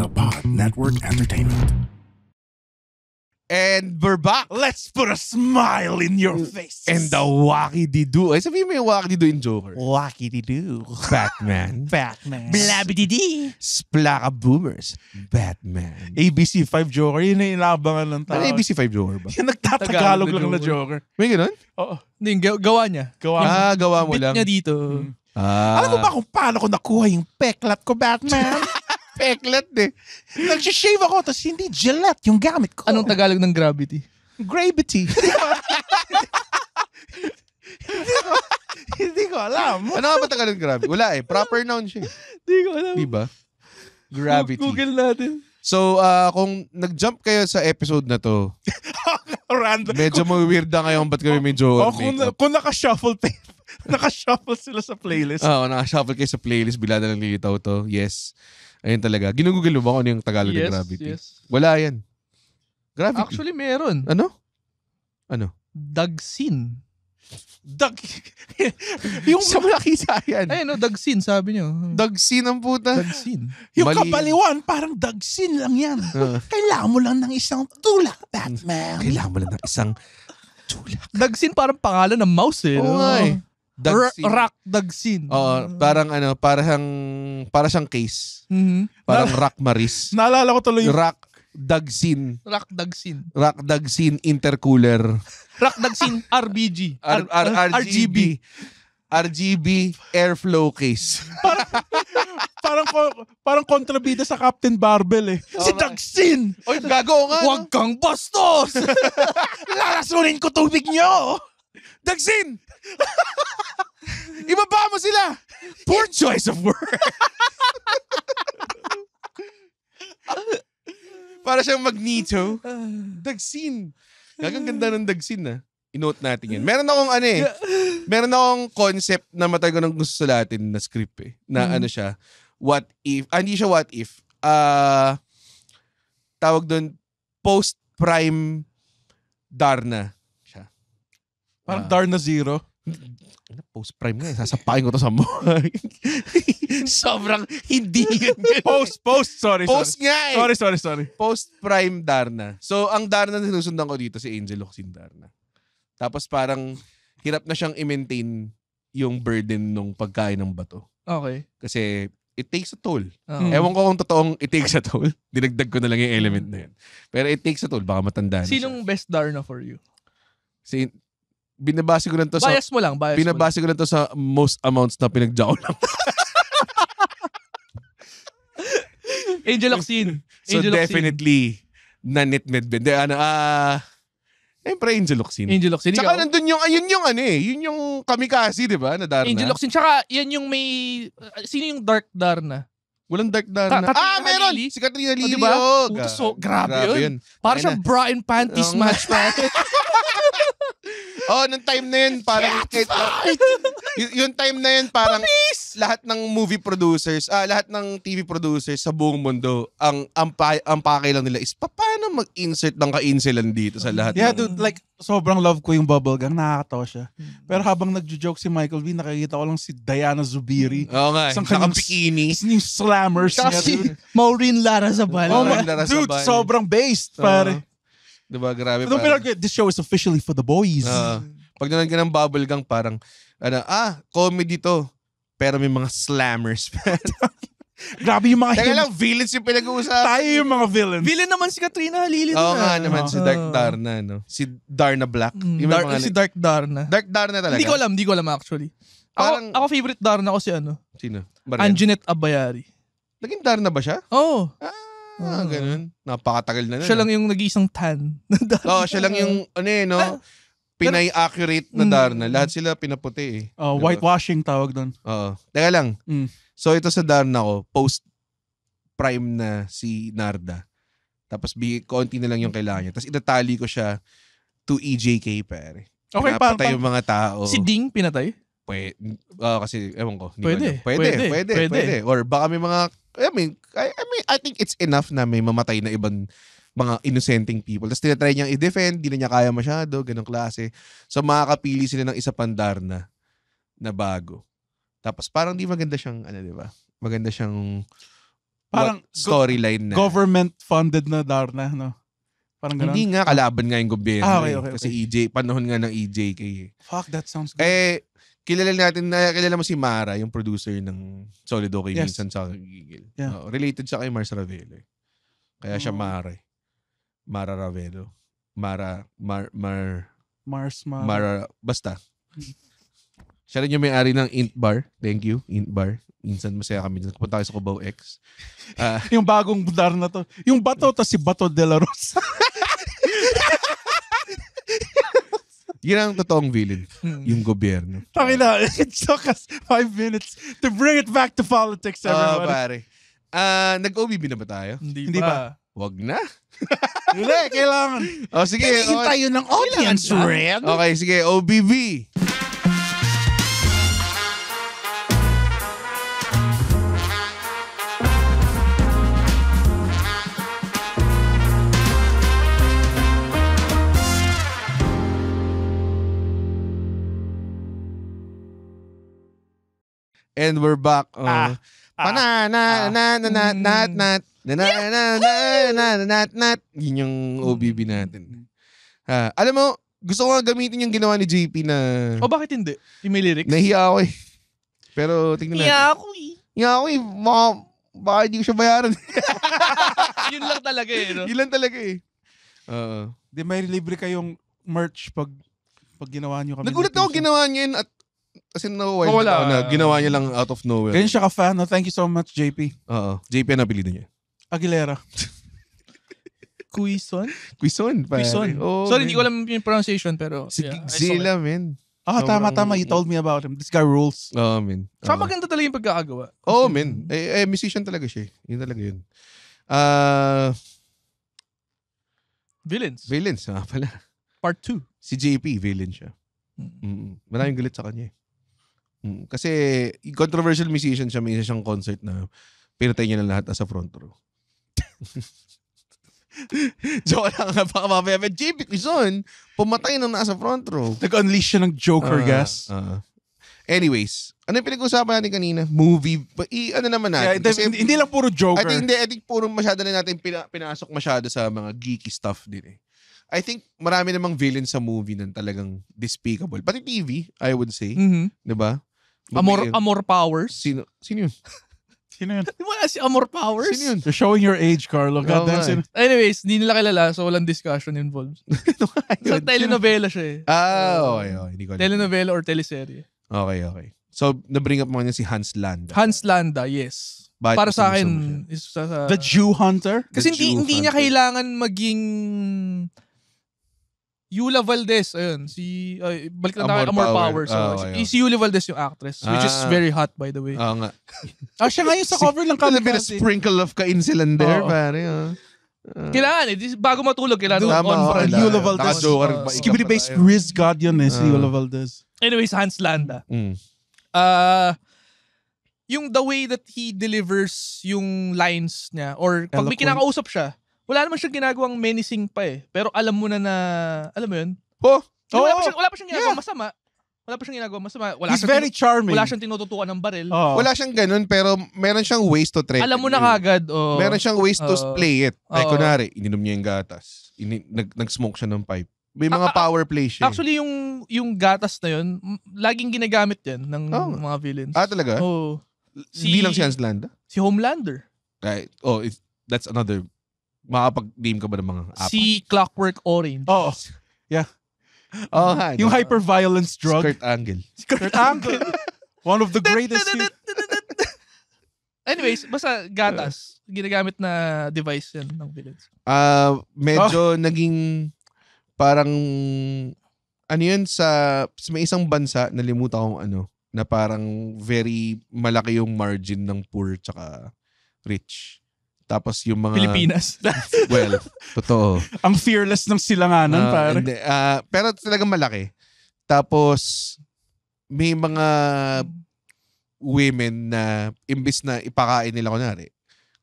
The Pod Network Entertainment. And we're back. Let's put a smile in your face. And the wacky-di-do. Ay, sabihin mo yung wacky-di-do in Joker. wacky-di-do. Batman. Batman. Blabidi-di. Splaka Boomers. Batman. ABC5 Joker, yun na inaabangan ng tao. Ano ABC5 Joker ba? Yung nagtatagalog lang na Joker. Joker. May ganun? Oo. Hindi, gawa niya. Gawa mo Bit lang. niya dito. Alam mo ba kung paano ko nakuha yung peklat ko, Batman? Peklat eh. Nag-shave ako, tapos hindi Gillette yung gamit ko. Anong Tagalog ng gravity? Gravity. Hindi ko alam. Ano nga ba Tagalog gravity? Wala eh. Proper noun siya. Hindi ko alam. Diba? Gravity. Google natin. So, kung nag-jump kayo sa episode na to, Random. medyo weird na ngayon ba't kami may Joker makeup. Kung naka-shuffle naka-shuffle sila sa playlist. Oo, naka-shuffle kayo sa playlist, bila na lang lilitaw to. Yes. Ayun talaga. Ginugugol mo ba kung ano yung Tagalog ng gravity? Yes. Wala yan. Gravity. Actually, meron. Ano? Dagsin. Yung sa malakisa yan. Ayun, no, Dagsin, sabi nyo. Dagsin ang puta. Dagsin. Yung Mali. kapaliwan, parang dagsin lang yan. Kailangan mo lang ng isang tulak, Batman. Kailangan mo lang ng isang tulak. Dagsin parang pangalan ng mouse eh. Oo nga eh. Dagsin. Rock Dagsin. Oo, para siyang case. Mhm. Parang Rock Maris. Naalala ko tuloy yung Rock Dagsin. Rock Dagsin. Rock Dagsin intercooler. Rock Dagsin RBG. RGB. RGB airflow case. parang kontrabida sa Captain Barbell eh. Si Dagsin! Oy, gago nga. Huwag kang bastos! Lalasunin ko tubig nyo! Dagsin! Ibaba mo sila! Poor choice of word. Para siyang Magneto. Dagsin. Gagang ganda ng Dagsin na. I-note natin yan. Meron akong concept na matagal ko nang gusto sulatin na script eh. Na ano siya, what if, hindi siya what if, tawag doon, post-prime Darna siya. Parang Darna Zero. Post-prime nga eh. Sasapakin ko to sa buhay. Sobrang hindi yun. Post, sorry. Post nga eh. Sorry. Post-prime Darna. So, ang Darna na sinusundan ko dito si Angel Locsin Darna. Tapos parang hirap na siyang i-maintain yung burden ng pagkain ng bato. Okay. Kasi it takes a toll. Oo. Ewan ko kung totoong it takes a toll. Dinagdag ko na lang yung element na yun. Pero it takes a toll. Baka matanda na Sinong best Darna for you? Binabase ko lang to sa... Bias mo lang. Binabase ko lang to sa most amounts na pinagjaw lang. Angel Locsin. So Angel Locsin. definitely Nanit Medved. Siyempre Angel Locsin. Angel Locsin. Tsaka ikaw? nandun yung, yun yung kamikasi, di ba? Na Darna. Angel Locsin. Tsaka yan yung may... sino yung Dark Darna? Walang Dark Darna. Katrina Meron! Halili? Si Katrina Lili. diba? Oh, Puto, so, grabe yun. Para Ayun siya bra and panties Oo. match pa. nung time na yun, parang... yung time na yun, parang lahat ng movie producers, lahat ng TV producers sa buong mundo, ang pakay lang nila is paano mag-insert ng ka-inselan dito sa lahat. Yeah, ng, dude, like, sobrang love ko yung bubblegum. Nakakatawa siya. Pero habang nagjo-joke si Michael V, nakikita ko lang si Diana Zubiri. Oo nga, Isang saka kanyang- bikini. Yung slammers Tsaka niya, si dude. Maureen Lara Zabal. Oh Maureen my, Lara dude, Sabal. sobrang based, pare. Diba, grabe. Nung pinag- this show is officially for the boys. Pag nanonood ka ng Bubblegang, parang, comedy to. Pero may mga slammers. Grabe yung mga Teka lang, villains yung pinag-uusapan. Tayo yung mga villains. Villain naman si Katrina Halili. Oo nga naman, si Dark Darna, no? Si Darna Black. Yung may mga- Si Dark Darna. Dark Darna talaga. Hindi ko alam actually. Parang- Ako favorite Darna ko si ano? Sino? Marian? Anjanette Abayari. Naging Darna ba siya? Oo. Ganun. Napakatagal na nun. Siya lang yung nag-iisang tan. Oo, siya lang yung, no? Pinay-accurate na Darna. Lahat sila pinaputi eh. Diba? Whitewashing tawag doon. Oo. Teka lang. So ito sa Darna ko, post-prime na si Narda. Tapos konti na lang yung kailangan niya. Tapos itatali ko siya to EJK, pare. Okay, Pinapatay yung mga tao. Si Ding pinatay? Kasi, ewan ko. Hindi Pwede. ko alam. Pwede. Or baka may mga, I think it's enough na may mamatay na ibang mga innocenteng people. Tapos tinatry niyang i-defend, di na niya kaya masyado, ganong klase. So makakapili sila ng isa pang Darna na bago. Tapos parang di maganda siyang, di ba? Maganda siyang Parang storyline na. government-funded na Darna, no? Parang ganun. Hindi nga, kalaban nga yung gobyerno. Okay. Kasi panahon nga ng EJK eh. Fuck, that sounds good. Kilala mo si Mara, yung producer ng Solid Okay Yes. minsan sa Gigil. Yeah. Related siya kay Mars Ravelo. Kaya siya Mara. Mara Ravelo. Basta. Siya rin yung may-ari ng Int Bar. Thank you, Int Bar. Minsan masaya kami. Punta kayo sa Cubao X. Yung bagong budar na to. Yung bato, tas si Bato de la Rosa. Yun ang totoong villain. Yung gobyerno. Takina, it took us 5 minutes to bring it back to politics, everybody. Pare. Nag-OBB na ba tayo? Hindi pa. Wag na. Hindi, kailangan. Sige. Hintay yun ng audience, Red. Okay, sige. OBB. And we're back. Yun yung OBB natin. Alam mo, gusto ko nga gamitin yung ginawa ni JP na... Bakit hindi? Yung may lyrics? Nahiya ako eh. Pero tingnan natin. Nahiya ako eh. Baka hindi ko siya bayaran. Yun lang talaga eh, no? Yun lang talaga eh. Di may libre kayong merch pag ginawa nyo kami. Nagulat ako ginawa niya yun at kasi no-wild Wala. ako na ginawa niya lang out of nowhere. Ganyan siya ka-fan. No? Thank you so much, JP. JP ang napilido niya. Aguilera. Quizon? Quizon. Sorry, hindi ko alam yung pronunciation pero... Si yeah, I saw Gigzilla, it. man. Tama. You told me about him. This guy rules. Man. Saka maganda talaga yung pagkakagawa. Man. Musician talaga siya. Yun talaga yun. Villains, pala. Part 2. Si JP, villain siya. Maraming galit sa kanya eh. Kasi controversial musician siya, may isa siyang concert na pinatay niya na lahat sa front row. Joke lang nga, baka mamaya, JP Quizon, pumatay nang nasa front row. Nag-unleash siya ng Joker gas. Anyways, ano yung pinag-usapan natin kanina? Movie. Ano naman natin? Kasi, hindi lang puro Joker. I think puro masyado na natin pinasok masyado sa mga geeky stuff din eh. I think marami namang villain sa movie na talagang despicable. Pati TV, I would say. Diba? Amor Powers. Sino yun? Sino yun? Wala si Amor Powers. Sino yun? You're showing your age, Carlo. Goddamn, sino? Anyways, hindi nila kilala so walang discussion involved. So telenovela siya eh. Okay. Hindi ko alam. Telenovela or teleserye. Okay. So, na-bring up mo niya si Hans Landa. Hans Landa, yes. Bakit Para sa gusto akin, mo siya? is sa... The Jew Hunter? Kasi The Jew hindi niya Hunter. kailangan maging... Yula Valdez, ayun. Balik lang tayo, Amor Powers. Si Yula Valdez yung actress, which is very hot, by the way. Oo nga. Siya nga yung sa cover ng A bit of Kamikaze. sprinkle of kainsilan there, Oo. pare. Kailangan bago matulog, kailangan Tama, on brand. Yula Valdez. Naka-joker ba? Skibidi-based Riz God yun eh, si Yula Valdez. Anyways, Hans Landa. Yung the way that he delivers yung lines niya, or pag may Eloquent. kinakausap siya, wala naman siyang ginagawang menacing pa eh. Pero alam mo na, alam mo yun? Wala pa siyang ginagawang masama. Wala pa siyang ginagawang masama. He's very charming. Wala siyang tinututukan ng baril. Wala siyang ganun, pero meron siyang ways to threaten. Alam mo na kagad. Meron siyang ways to play it. Kunwari, ininom niya yung gatas. Nag-smoke siya ng pipe. May mga power play siya. Actually, yung gatas na yun, laging ginagamit yan ng mga villains. Talaga? Oo. Hindi lang si Hans Landa? Si Homelander. Right. That's another... Makapag-name ka ba ng mga apat? Si Clockwork Orange. Oo. Yeah. Yung hyper-violence drug. Skirt Angle. Skirt Angle. One of the greatest. Anyways, basta gatas. Ginagamit na device yan ng villains. Medyo naging parang yun sa may isang bansa, nalimutan kong na parang very malaki yung margin ng poor tsaka rich. Tapos yung mga... Pilipinas. Well, totoo. Ang fearless ng silanganan, pare. Pero talagang malaki. Tapos, may mga women na imbis na ipakain nila kunwari,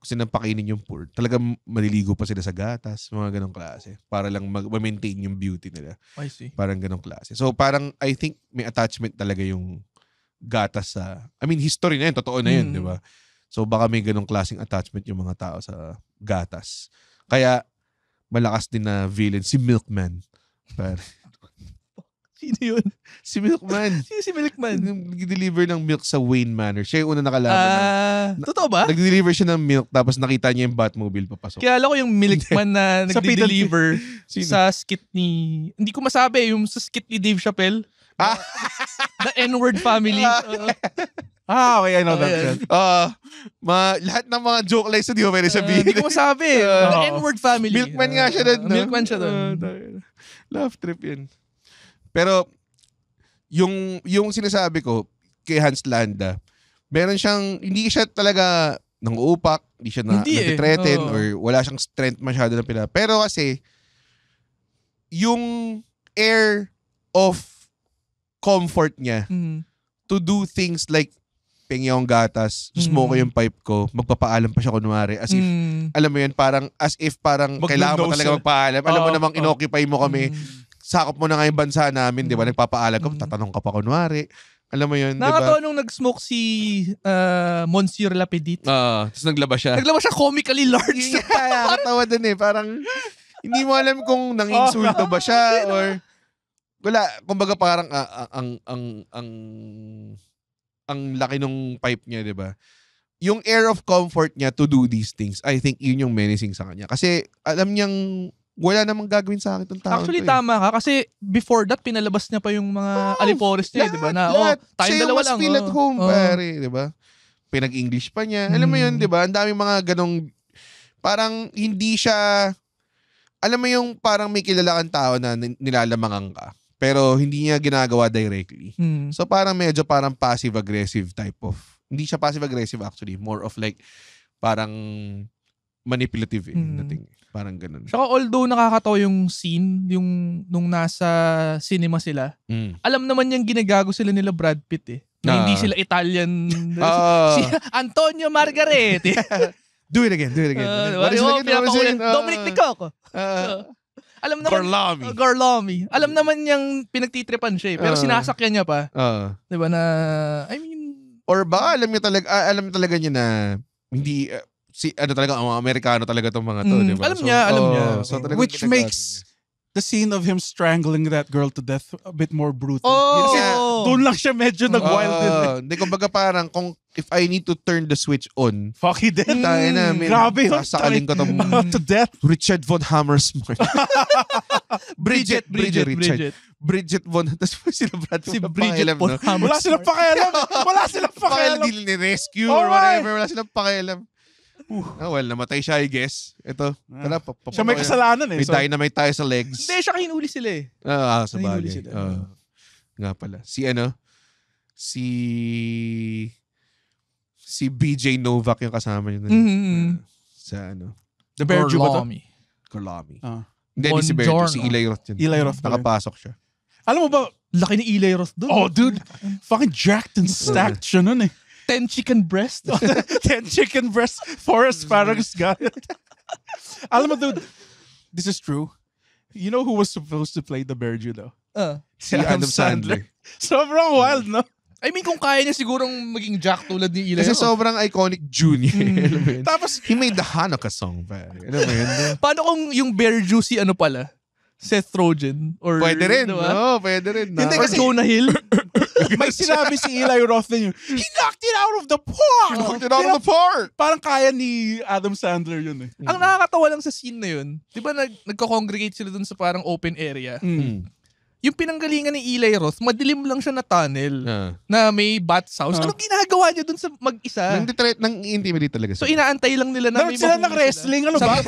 kasi nang pakainin yung poor, talagang maliligo pa sila sa gatas, mga ganong klase. Para lang ma-maintain yung beauty nila. I see. Parang ganong klase. So, parang, I think, may attachment talaga yung gatas sa... history na yun. Totoo na yun, di ba? So baka may ganong klaseng attachment yung mga tao sa gatas. Kaya malakas din na villain si Milkman. Pare. Sino yun? Si Milkman. Sino si Milkman? Nag-deliver ng milk sa Wayne Manor. Siya yung una nakalaban. Totoo ba? Nag-deliver siya ng milk tapos nakita niya yung Batmobile papasok. Kaya alam ko yung Milkman na Sa nag-deliver Sino? sa skit ni... Hindi ko masabi, yung sa skit ni Dave Chappelle. The N-word family. Okay, I know that shit. Lahat ng mga joke lines hindi ko pwede sabihin. Hindi ko masabi. The N-word family. Milkman nga siya doon. No? Milkman siya doon. Laugh trip yun. Pero, yung sinasabi ko kay Hans Landa, meron siyang, hindi siya talaga nang-uupak, hindi siya nag-threaten, or wala siyang strength masyado na Pero kasi, yung air of comfort niya to do things like pengi akong gatas, smoke ko yung pipe ko, magpapaalam pa siya kunwari. As if, alam mo yun, parang, kailangan mo talaga magpaalam. Alam mo namang inoccupy mo kami. Sakop mo na nga yung bansa namin, di ba? Nagpapaalam ka, tatanong ka pa kunwari. Alam mo yun, di ba? Nakakatawa nung nag-smoke si Monsieur Lapidit. Tapos naglabas siya. Naglabas siya comically large. Nakakatawa din eh. Parang, hindi mo alam kung nang-insulto ba siya or... Wala, kumbaga parang ang laki nung pipe niya, di ba? Yung air of comfort niya to do these things, I think yun yung menacing sa kanya. Kasi alam niyang wala namang gagawin sa akin itong tao. Actually, tama ka. Kasi before that, pinalabas niya pa yung mga alipores niya, di ba? Na, tayong dalawa lang. Siya yung mas feel at home, pare, di ba? Pinag-English pa niya. Alam mo yun, di ba? Ang daming mga ganong, parang hindi siya, alam mo yung parang may kilala kang tao na nilalamangan ka. Pero hindi niya ginagawa directly. So parang medyo parang passive-aggressive type of, hindi siya passive-aggressive actually. More of like, parang manipulative dating. Parang ganun. Saka although nakakatawa yung scene, yung nung nasa cinema sila, alam naman niyang ginagago sila nila Brad Pitt eh. Na hindi sila Italian. Si Antonio Margarete. Do it again. What is it again? Dominic Nicoco. Alam naman, Garlami. Alam naman niyang pinagtitripan siya eh. Pero sinasakyan niya pa. Diba na, I mean... Or baka alam talaga niya na hindi... talaga, ang Amerikano talaga itong mga to, di ba? Alam niya. So, Which makes the scene of him strangling that girl to death a bit more brutal. Doon lang siya medyo nag-wild din. Hindi, kumbaga parang, if I need to turn the switch on, fuck he dead. Grabe yun. Sasakalin ko itong to death. Richard von Hammersmark. Bridget von, tapos sila Brad si Bridget von Hammersmark. Wala silang pakialam. Hindi ni-rescue or whatever. Wala silang pakialam. Well, namatay siya, I guess. Ito. Tara, siya may kasalanan eh. May dynamite tayo sa legs. Hindi, siya hinuli sila eh. Sa bagay. Nga pala. Si BJ Novak yung kasama niya. Sa The Berju ba to? Garlami. Hindi si Berju. Si Eli Roth yun. Eli Roth. Nakapasok siya. Alam mo ba? Laki ni Eli Roth doon. Oh, dude. Fucking jacked and stacked siya nun eh. 10 chicken breast. 10 chicken breast for asparagus guy. Alam mo, dude, this is true. You know who was supposed to play the Berju though? Si Adam Sandler. Sobrang wild, no? I mean, kung kaya niya sigurong maging Jack tulad ni Eli. Kasi sobrang iconic Junior. Tapos, he made the Hanukkah song. Alam mo yun? Paano kung yung Berju si ano pala? Seth Rogen? Or, pwede rin. Diba? Pwede rin. Hindi or kasi, Jonah Hill? may sinabi si Eli Roth din yun. He knocked it out of the park! Parang kaya ni Adam Sandler yun eh. Ang nakakatawa lang sa scene na yun, di ba nagko-congregate sila dun sa parang open area? Yung pinanggalingan ni Eli Roth, madilim lang siya na tunnel na may bat's house. Anong ginagawa niya dun sa mag-isa? Nang-intimidate talaga So siya. Inaantay lang nila na may sila ng wrestling, ano ba?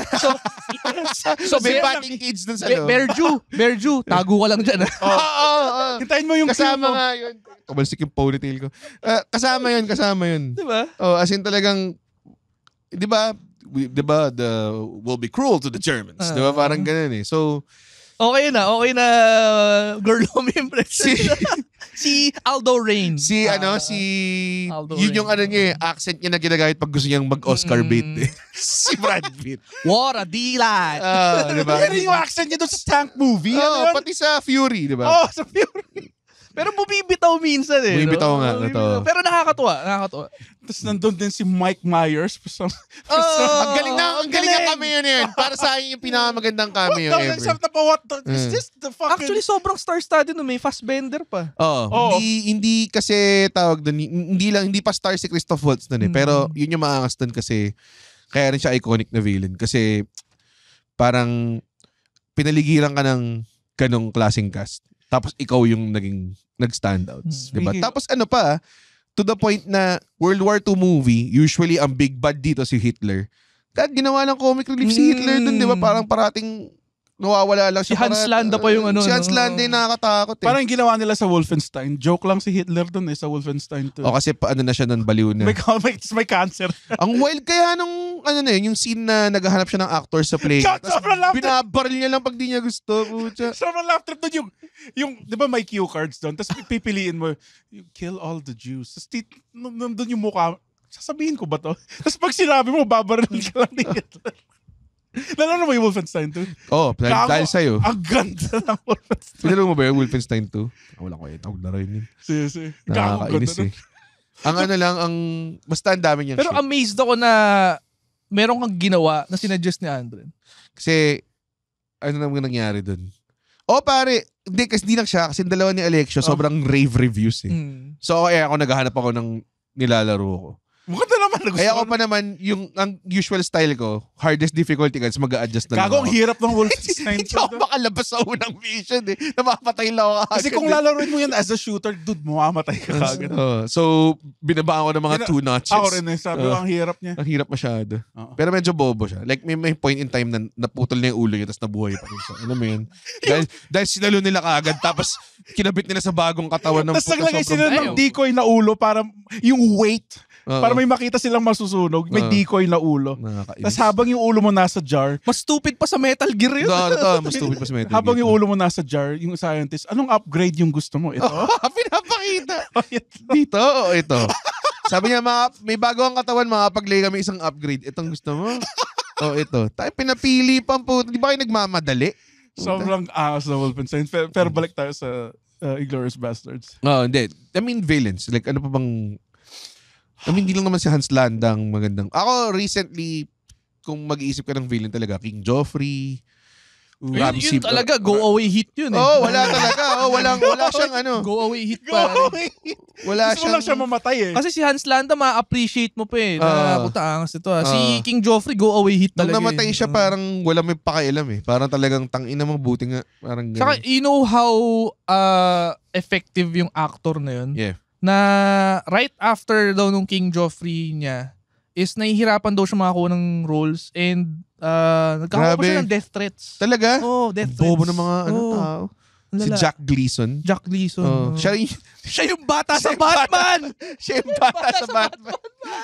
So may batting cage dun sa loob. Berju, tago ka lang dyan. Hintayin mo yung kasama nga yun. Tumalsik yung ponytail ko. Kasama yun. Diba? As in talagang, di ba, we'll be cruel to the Germans. Di ba? Parang ganun eh. So, okay na girl home impression. Si Aldo Rain. Yun yung niya, accent niya na ginagamit pag gusto niyang mag-Oscar bait eh. Si Brad Pitt. What a delight. Diba? Pero yung accent niya doon sa Tank movie. Pati sa Fury, diba? Sa Fury. Pero bumibitaw minsan eh. Bumibitaw nga, Bumibitaw. totoo. Pero nakakatuwa. Tapos nandun din si Mike Myers. Ang galing na cameo na yun. Para sa akin yung pinakamagandang cameo ever. Is this the fucking... Actually, sobrang star-studded nun. May Fassbender pa. Oo. Hindi kasi tawag doon, hindi pa star si Christoph Waltz doon eh. Pero yun yung maangas doon kasi kaya rin siya iconic na villain. Kasi parang pinaligiran ka ng ganong klaseng cast. Tapos ikaw yung nag-standouts. Diba? Tapos ano pa, to the point na World War II movie, usually ang big bad dito si Hitler. Kaya ginawa ng comic relief si Hitler dun, di ba? Parang parating nawawala lang Si Hans Landa pa yung ano. Si Hans Landa yung nakakatakot eh. Parang ginawa nila sa Wolfenstein. Joke lang si Hitler dun sa Wolfenstein 2. O kasi paano na siya nun, baliw na. May cancer. Ang wild kaya nung yung scene na naghahanap siya ng actor sa plane. Sobrang laughter. Binabaril niya lang pag di niya gusto. Sobrang laughter dun yung di ba may cue cards doon? Tapos pipiliin mo, you kill all the Jews. Tapos nandun yung mukha, sasabihin ko ba to? Tapos pag sinabi mo, babaril ka lang ni Hitler. Lalo na ba yung Wolfenstein 2? Oo, dahil sa'yo. Ang ganda ng Wolfenstein. Pinalo mo ba yung Wolfenstein 2? Wala ko yun. Huwag laro yun. Sige. Nakakainis eh. Ang basta ang dami niyang Pero shit. amazed ako na meron kang ginawa na sinuggest ni Andren. Kasi, ano naman nangyari dun? Pare, kasi di lang siya. Kasi yung dalawa ni Alexio, sobrang rave reviews eh. So, kaya ako naghahanap ako ng nilalaro ko. Maganda naman. Kaya ako pa naman, ang usual style ko, hardest difficulty kasi mag-a-adjust na lang Gago, ang ako. hirap ng Wolfenstein. Hindi ako makalabas sa unang mission eh. Namapatay lang ako agad. Kasi kung lalaroin mo yan as a shooter, dude, mamamatay ka agad. So, binabaan ko ng mga 2 notches. Ako rin eh, sabi ko, ang hirap niya. Ang hirap masyado. Oo. Pero medyo bobo siya. Like, may point in time na naputol na yung ulo niya tapos nabuhay pa rin siya. Alam mo yun? dahil sinalo nila kaagad tapos kinabit nila sa bagong katawan ng Tapos naglagay sila ng decoy na ulo para yung weight. Para may makita silang masusunog, may decoy na ulo. Tapos habang yung ulo mo nasa jar, Mas stupid pa sa Metal Gear yun. Mas stupid pa sa Metal habang Gear. yung ulo mo nasa jar, yung scientist, anong upgrade yung gusto mo? Ito? Pinapakita. Dito o ito? Sabi niya, may bago ang katawan, makapag-lay kami isang upgrade. Itong gusto mo? O ito. Tayo pinapili pang po. Di ba kayo nagmamadali? Sobrang angas na Wolfenstein. Pero balik tayo sa Inglourious Bastards. Hindi. I mean, villains. Like, ano pa bang... hindi lang naman si Hans Landa ang magandang... Ako, recently, kung mag-iisip ka ng villain talaga, King Joffrey, Ramsay... Yun talaga, go away hit yun eh. Wala talaga. Wala siyang Go away hit pa. Wala Gusto mo lang siya mamatay eh. Kasi si Hans Landa, ma-appreciate mo pa eh. Puta, angas ito. Si King Joffrey, go away hit Nung talaga. namatay siya, parang wala may pakialam eh. Parang talagang tangina mo, buti nga. Parang Saka, you know how effective yung actor na yun? Yeah. Na right after daw nung King Joffrey niya, is nahihirapan daw siya makakuha ng roles and nagkakakuha pa siya ng death threats. Talaga? Death threats. Bobo ng mga tao. Si Jack Gleason. Jack Gleason. Siya yung bata sa Batman! Siya yung bata sa Batman.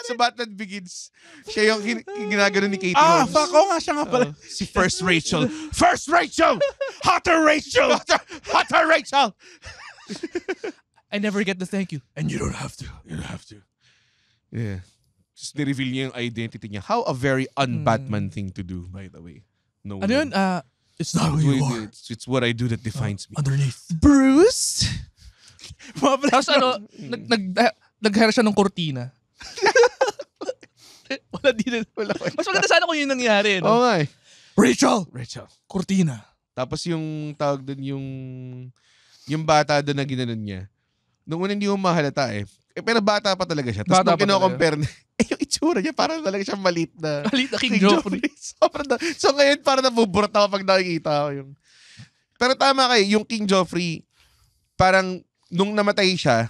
Sa Batman Begins. Siya yung ginagano ni Katie Holmes. Fuck, nga siya nga pala. Si First Rachel. First Rachel! Hotter Rachel! Hotter Rachel! I never get the thank you. And you don't have to. You don't have to. Yeah. Just ni-reveal niya yung identity niya. How a very un-Batman thing to do, by the way. No. Ano yun? It's not who you are. It's what I do that defines me. Underneath. Bruce? Tapos nag-hire siya ng kortina. Wala din. Mas maganda sana kung yun nangyari. No? Oo nga eh. Rachel! Kortina. Tapos yung tawag doon yung bata doon na ginanon niya. Nung una hindi mo mahalata eh. Pero bata pa talaga siya. Tapos nung kino-compare na, yung itsura niya parang talaga siya maliit na King Joffrey. So ngayon parang nabuburot ako pag nakikita ko yung... Pero tama kayo, yung King Joffrey, parang nung namatay siya,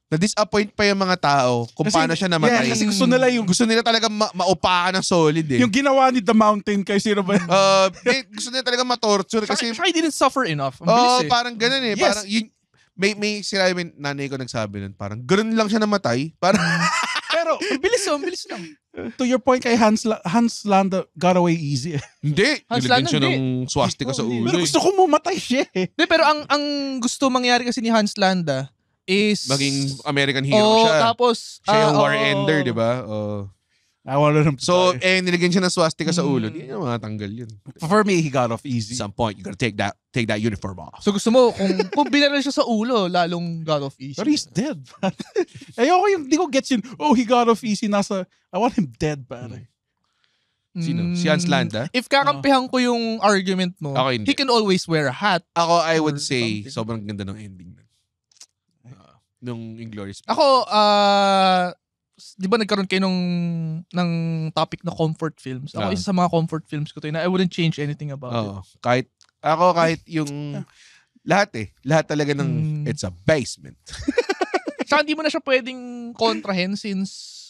na-disappoint pa yung mga tao kung paano siya namatay. Kasi gusto nila talaga maupakan ng solid eh. Yung ginawa ni The Mountain kay sino ba? Gusto nila talaga ma-torture kasi... Siya didn't suffer enough. Ang bilis eh. Parang ganun eh. Yes. Parang yun, may sinabi, nanay ko nagsabi nun, parang ganun lang siya namatay. Parang... Pero, ang bilis lang. To your point kay Hans Landa got away easy. Hindi. Hans Nilagyan Landa, siya ng swastika sa ulo. Pero gusto ko mamatay siya eh. Pero ang gusto mangyari kasi ni Hans Landa is... Maging American hero siya. Tapos... Siya yung war ender, di ba? I wanted him to So, die. nilagyan siya ng swastika sa ulo. Hindi niya matanggal yun. For me, he got off easy. At some point, you gotta take that uniform off. So gusto mo, kung binaril siya sa ulo, lalong got off easy. But he's dead. Ayoko yung, di ko gets yun, he got off easy. I want him dead, pare. Sino? Si Hans Landa? If kakampihan ko yung argument mo, Ako hindi. he can always wear a hat. Ako, I would Or say, something. sobrang ganda ng ending nun. Nung Inglourious. Ako, di ba nagkaroon kayo ng topic na comfort films? Ako, isa sa mga comfort films ko to na I wouldn't change anything about it. Oo. Kahit yung lahat Lahat talaga ng it's a basement. Saka hindi mo na siya pwedeng kontrahen since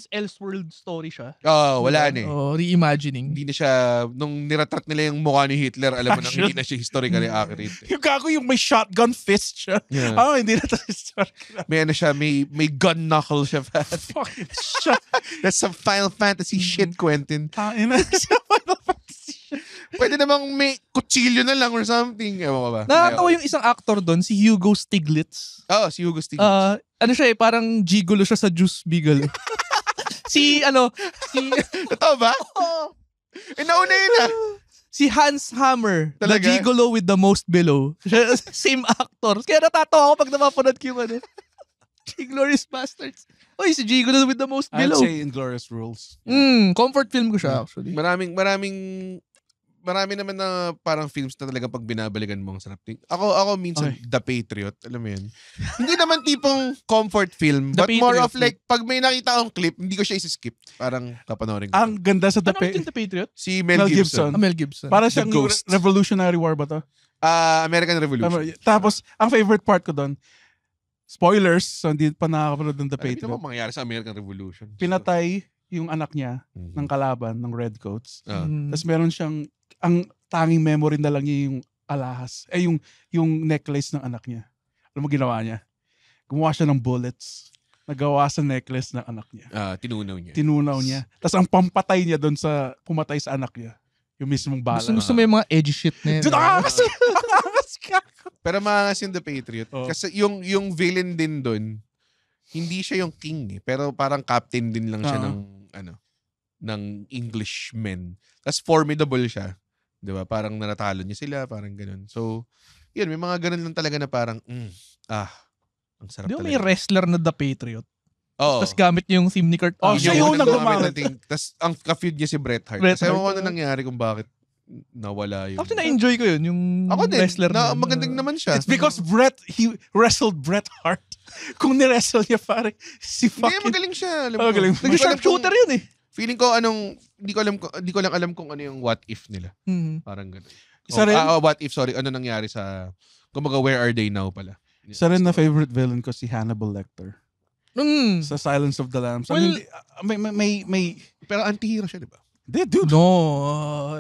Elseworld story siya. Wala na eh. Reimagining. Hindi na siya, nung niratrat nila yung mukha ni Hitler, alam mo na hindi na siya historically accurate. Yung gago yung may shotgun fist siya. Yeah. Hindi na tayo historical. May ano siya, may gun knuckle siya. Fucking shot. That's some Final Fantasy shit, Quentin. Tain na siya. Final Fantasy shit. Pwede namang may kutsilyo na lang or something. Ewan ko ba? Nakakatawa yung isang actor doon, si Hugo Stiglitz. Si Hugo Stiglitz. Ano siya parang gigolo siya sa Juice Beagle. Totoo ba? Nauna yun ah. Si Hans Hammer, Talaga? the gigolo with the most below. Siya, same actor. Kaya natatawa ako pag napapanood ko yung Inglourious Basterds. Si gigolo with the most I'd below. say Inglourious Rules. Comfort film ko siya actually. Marami naman na parang films na talaga pag binabalikan mo ang sarap. Ako minsan, The Patriot, alam mo yun. Hindi naman tipong comfort film, but more of like, pag may nakita akong clip, hindi ko siya isi-skip. Parang kapanoorin ko. Ang ganda sa Ano yung The Patriot? Si Mel Gibson. Mel Gibson. Para siyang Ghost. Revolutionary War ba to? American Revolution. Tapos, ang favorite part ko doon, spoilers, so hindi pa nakakapanood ng The Alam mo Patriot. naman mangyayari sa American Revolution. Pinatay yung anak niya ng kalaban, ng Redcoats. Mm. Tapos meron siyang, ang tanging memory na lang niya yung alahas. Yung necklace ng anak niya. Alam mo ginawa niya? Gumawa siya ng bullets. Nagawa sa necklace ng anak niya. Tinunaw niya. Tapos ang pampatay niya doon sa pumatay sa anak niya. Yung mismong bala. Gusto mo yung mga edgy shit na yun. Pero maangas yung The Patriot. Oh. Kasi yung villain din doon, hindi siya yung king eh. Pero parang captain din lang siya ng Englishmen. Tapos formidable siya. 'Di ba? Parang nanatalo niya sila, parang ganoon. So, yun, may mga ganun lang talaga na parang ang sarap Di ba talaga. may wrestler na The Patriot? Oo. Tapos gamit niya yung theme ni Kurt Angle. siya yung nagumamit. Tapos ang ka-feud niya si Bret Hart. Bret Kasi Hart. ewan ko na nangyari kung bakit nawala yun. Actually, na-enjoy ko yun, yung Ako din, wrestler na. magandang naman siya. It's because he wrestled Bret Hart. Kung ni-wrestle niya pare, si Hindi, fucking... magaling siya. Alam Magaling. ko. Nag-sharpshooter yun eh. Feeling ko hindi ko lang alam kung ano yung what if nila. Parang gano'n. Isa rin? What if, sorry. Ano nangyari sa, kumbaga, Where Are They Now pala. Isa rin na favorite villain ko si Hannibal Lecter. Sa Silence of the Lambs. Well, may... Pero anti-hero siya, di ba? Dude. No.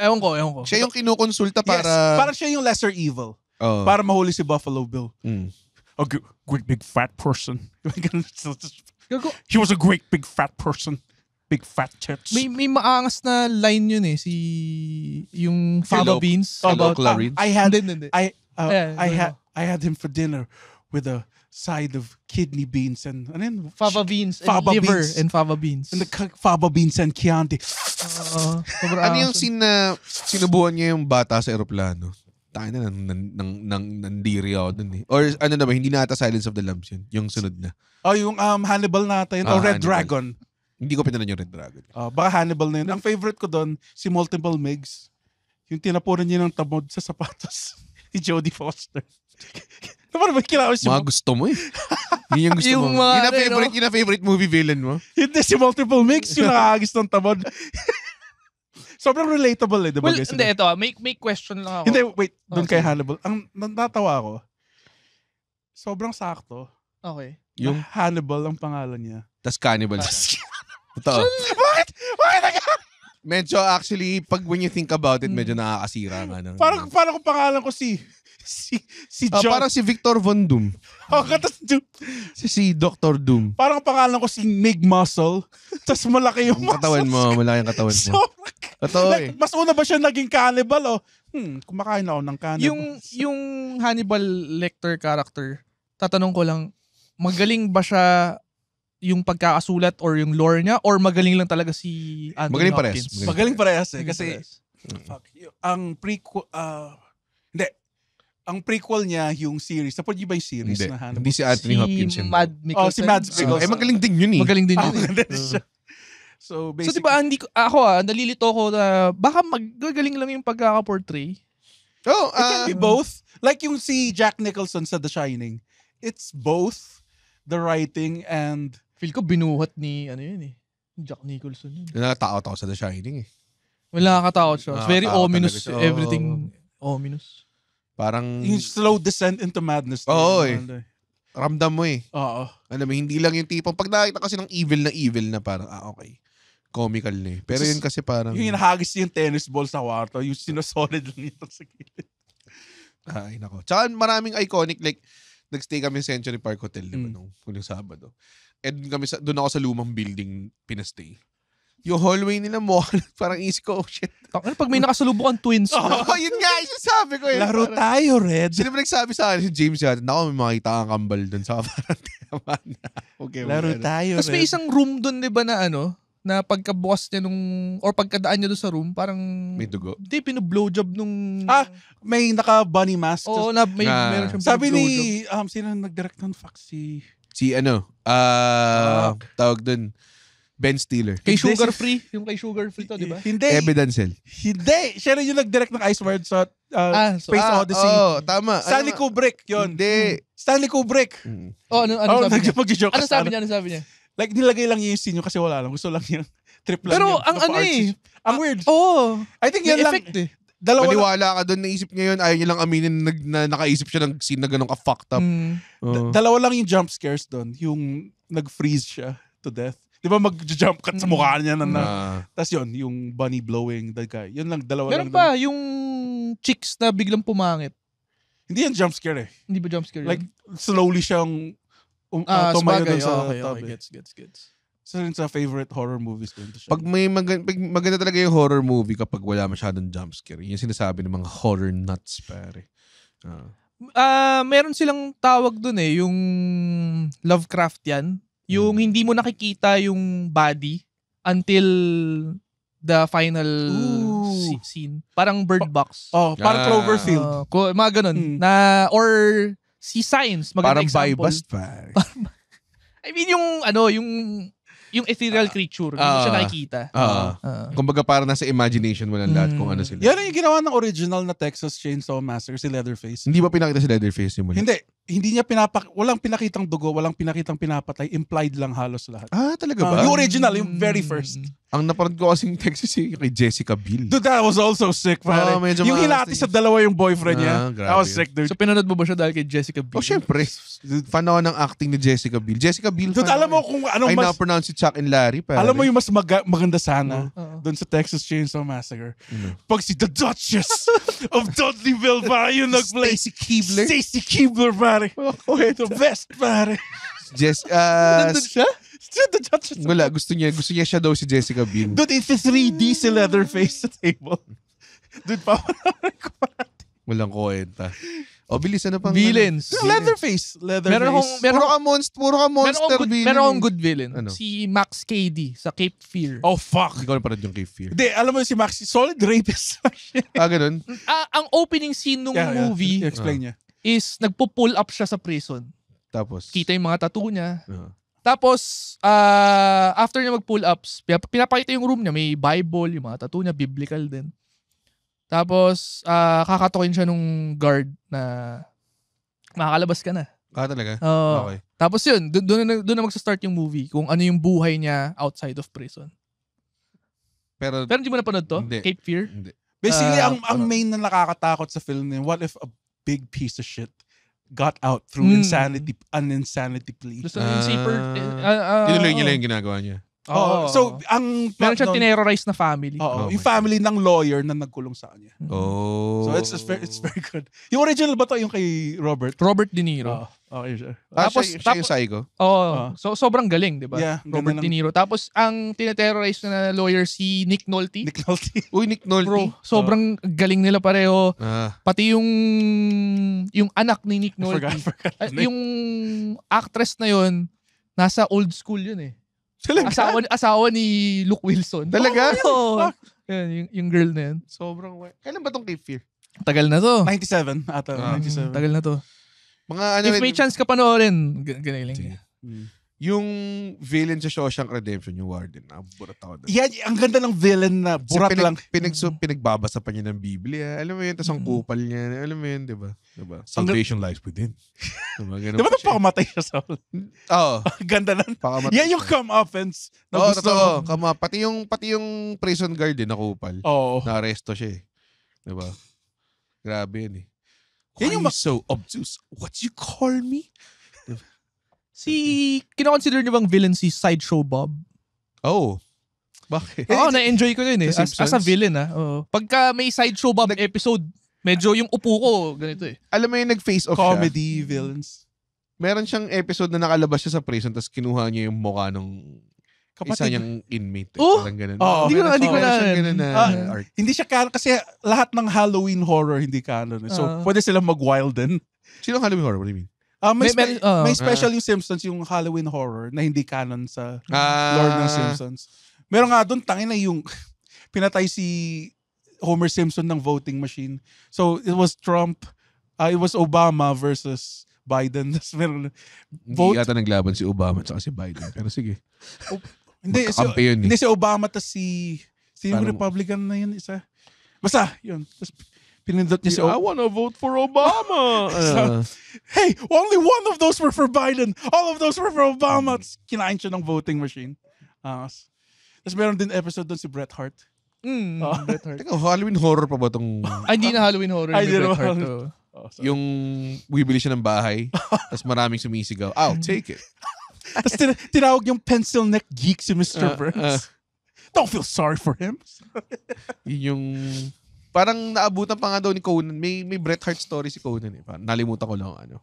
Ewan ko. Siya yung kinukonsulta para... Yes, parang siya yung lesser evil. Oh. Para mahuli si Buffalo Bill. Mm. A great big fat person. He was a great big fat person. Big fat tits. May maangas na line yun eh. Yung Fava Beans. Hello, Clarence. I had Hindi. I had him for dinner with a side of kidney beans and Fava Beans and Fava liver beans. and Fava Beans. and the fava beans and Chianti. Ano yung scene na sinubuhan niya yung bata sa eroplano? Tayo na, nandiri ako dun eh. Or ano na ba, hindi na ata Silence of the Lambs yun. Yung sunod na. Yung Hannibal natin. O Red Hannibal. Dragon. Hindi ko pinanood yung Red Dragon. Baka Hannibal na yun. Ang favorite ko doon, si Multiple Migs. Yung tinapunan niya ng tamod sa sapatos ni Jodie Foster. Naman ba kilawin Mga gusto mo eh. Yun yung gusto Yung mo. mga, Yun ang favorite movie villain mo. Hindi, si Multiple Migs yung nakakagis ng tamod. Sobrang relatable eh, diba? Well, guys? hindi, ito may question lang ako. Hindi, wait. Doon Okay. kay Hannibal. Ang natawa ko, sobrang sakto. Okay. Yung Hannibal ang pangalan niya. tas cannibal siya. Totoo. Bakit? Medyo actually, when you think about it, medyo nakakasira nga. Parang kung pangalan ko si John. Parang si Victor Von Doom. Si Dr. Doom. Parang pangalan ko si Mig Muscle. Tapos malaki yung Ang katawan mo, malaki ang katawan mo. Totoo eh. Mas una ba siya naging cannibal kumakain ako ng cannibal. Yung Hannibal Lecter character, tatanong ko lang, magaling ba siya yung pagkakasulat or yung lore niya or magaling lang talaga si Anthony Magaling parehas. Hopkins? Magaling parehas eh. Magaling Kasi, parehas. fuck, ang prequel, hindi. Ang prequel niya, yung series. Napod niyo ba yung series Hindi. na Hannibal? Hindi si Anthony Hopkins yun. Mad Mikkelsen. Si Mads Mikkelsen. Magaling din yun eh. Magaling din yun. Maganda siya. So, So basically, diba, nalilito ko na baka magagaling lang yung pagkaka-portray. Oh, it can be both. Like yung si Jack Nicholson sa The Shining. It's both the writing and... Feel ko binuhat ni, yun eh. Jack Nicholson yun. Natakot ako sa The Shining eh. Wala nakatakot siya. It's very Nakakatakot ominous. talaga siya. Everything ominous. Parang yung slow descent into madness. Oo ramdam mo eh. Oo. Alam mo, hindi lang yung tipong pag nakita kasi ng evil na parang, okay. Comical na eh. Pero yun kasi parang... Yung hinahagis yung tennis ball sa kwarto, yung sinosolid lang nito sa gilid. Ay, nako. Tsaka maraming iconic, like, nagstay kami sa Century Park Hotel, di ba, nung huling Sabado. And doon ako sa lumang building pinastay. Yung hallway nila mo, parang isip ko, oh shit. Pag may nakasalubong twins. Oh, yun nga, sabi ko yun. Laro tayo, Red. Sino ba nagsabi sa akin? Si James yata. Nako, may makita kang kambal doon sa parang okay, Laro tayo, Tapos may isang room doon, di ba, na pagkabukas niya or pagkadaan niya doon sa room, parang... May dugo. Hindi, pinu-blowjob nung... May naka-bunny mask. Oo, meron siyang Sabi ni... pinu-blowjob. sino nag-direct ng Si tawag doon, Ben Stiller. Kay Sugar Free. Yung kay Sugar Free to, di ba? Hindi. Evidencel. Hindi. Siya rin yung nag-direct ng Ice World sa Space Odyssey. Tama. Stanley Kubrick, yun. Hindi. Stanley Kubrick. Oh, ano sabi niya? Mag-joke Ano sabi niya? Like, nilagay lang niya yung scene kasi wala lang. Gusto lang yung trip lang Pero yung ang Ang weird. Oo. I think May yan lang. effect eh. Dalawa lang. Maniwala ka doon, naisip niya yun, ayaw niya lang aminin na nakaisip siya ng scene na ganun ka-fucked up. Dalawa lang yung jump scares doon. Yung nag-freeze siya to death. Di ba mag-jump cut sa mukha niya Tapos yun, yung bunny blowing the guy. Yun lang, dalawa Meron lang. pa, yung chicks na biglang pumangit. Hindi yan jump scare eh. Hindi ba jump scare Like, yun? slowly siyang tumayo doon sa okay, tabi. gets. Isa rin sa favorite horror movies ko. Pag may maganda talaga yung horror movie kapag wala masyadong jump scare. Yung sinasabi ng mga horror nuts, pare. Meron silang tawag dun eh, yung Lovecraftian. Yung hindi mo nakikita yung body until the final scene. Parang Bird Box. Parang Cloverfield. Mga ganun. Or si Science. Parang example. buy-bust, pare. I mean, yung ethereal creature. Hindi mo siya nakikita. Kumbaga parang nasa imagination mo lang lahat kung ano sila. Yan yung ginawa ng original na Texas Chainsaw Massacre, si Leatherface. Hindi ba pinakita si Leatherface yung muli? Hindi niya walang pinakitang dugo, walang pinakitang pinapatay, implied lang halos lahat. Talaga ba? Yung original, yung very first. Ang napanood ko kasing Texas kay Jessica Biel. Dude, that was also sick, pare. Medyo Yung hinati sa dalawa yung boyfriend niya. Grabe. That was sick, dude. So, pinanood mo ba siya dahil kay Jessica Biel? Syempre. Fan ako ng acting ni Jessica Biel. Jessica Biel, Dude, alam mo kung anong I now pronounce it Chuck and Larry. Pare. Alam mo yung mas maganda sana doon sa Texas Chainsaw Massacre. Pag si The Duchess of Dudleyville, pare, yung nag-play. Stacy Keebler, pare. The best, pare. Nandun siya? The Duchess. Wala, gusto niya siya daw si Jessica Biel. Dude, it's 3D si Leatherface sa table. Dude, papanoorin ko parati. Walang kwenta. Bilis, ano pang... Villains. Leatherface. Puro ka monster villain. Meron akong good villain. Ano? Si Max Cady sa Cape Fear. Oh, fuck. Hindi ko na parang yung Cape Fear. Hindi, alam mo si Max, solid rapist. Ganun? Ang opening scene ng movie Explain niya. is nagpo-pull up siya sa prison. Tapos? Kita yung mga tattoo niya. Tapos, after niya mag-pull ups, pinapakita yung room niya. May Bible, yung mga tattoo niya, biblical din. Tapos, kakatokin siya nung guard na makakalabas ka na. Talaga? Okay. Okay. Tapos yun, doon na magsa-start yung movie kung ano yung buhay niya outside of prison. Pero hindi mo napanood to? Hindi. Cape Fear? Hindi. Basically, ang main na nakakatakot sa film niya, what if a big piece of shit got out through an insanity plea? Gusto yung safer... Tinuloy niya lang yung ginagawa niya. So, ang... Meron siyang tinerrorize na family. Yung family ng lawyer na nagkulong sa kanya. So, it's very good. Yung original ba to? Yung kay Robert? Robert De Niro. Okay siya. Tapos, siya yung psycho? So, sobrang galing, di ba? Yeah, Robert De Niro. Tapos, ang tineterrorize na lawyer si Nick Nolte. Uy, Nick Nolte. Bro, sobrang galing nila pareho. Pati yung anak ni Nick Nolte. Forgot. Yung actress na yun, Nasa old school yun eh. Talaga? Asawa ni Luke Wilson. Talaga? Oo. Yan, yung girl na yan. Sobrang kailan ba tong Cape Fear? Tagal na to. 97 ata. 97. Tagal na to. Mga ano If rin, may chance ka panoorin, ganaling. Sige. Yung villain sa Shawshank Redemption, yung Warden, burat ako doon. Yeah, ang ganda ng villain na burat lang. Pinagbabasa pa niya ng Biblia. Alam mo yun, tas ang kupal niya. Alam mo yun, di ba? Salvation lies within. Diba? Di ba nang pakamatay siya sa Oo. Ganda lang. Pakamatay Yan yung siya. come-offense. Oo, totoo. Pati yung prison guard din na kupal. Oo. Na-aresto siya eh. Diba? Grabe yan eh. Yan Why yung you so obtuse? What you call me? Kina-consider niyo bang villain si Sideshow Bob? Oh. Bakit? Oo, na-enjoy ko yun eh. The As a Simpsons? villain Oo. Pagka may Sideshow Bob episode, medyo yung upo ko, ganito eh. Alam mo yung nag-face off siya? comedy villains. Meron siyang episode na nakalabas siya sa prison tapos kinuha niya yung mukha ng isa Kapatid. niyang inmate. Oh! Parang ganun. Oo. Hindi ko na- Meron siyang ganun na art. Hindi siya canon kasi lahat ng Halloween horror hindi canon. So, pwede silang mag-wild din. Sino ang Halloween horror? What do you mean? May special yung Simpsons, yung Halloween horror na hindi canon sa lore ng Simpsons. Meron nga doon, tangina yung pinatay si Homer Simpson ng voting machine. So, it was Trump, it was Obama versus Biden. Tapos meron, Hindi yata naglaban si Obama at si Biden. Pero sige. hindi, Magkakampi yun eh. hindi si Obama tas si yung Parang- Republican na yun isa. Basta, yun. Tapos pinindot niya si I wanna vote for Obama. Hey, only one of those were for Biden. All of those were for Obama. Tapos kinain siya ng voting machine. Tapos meron din episode doon si Bret Hart. Bret Hart. Teka, Halloween horror pa ba tong Ay, hindi na Halloween horror. Ay, May hindi Bret na Hart. Halloween. yung bibili siya ng bahay tapos maraming sumisigaw. I'll take it. Tapos tinawag yung pencil neck geek si Mr. Burns. Don't feel sorry for him. Yun yung parang naabutan pa nga daw ni Conan. May Bret Hart story si Conan eh. Parang nalimutan ko lang ano.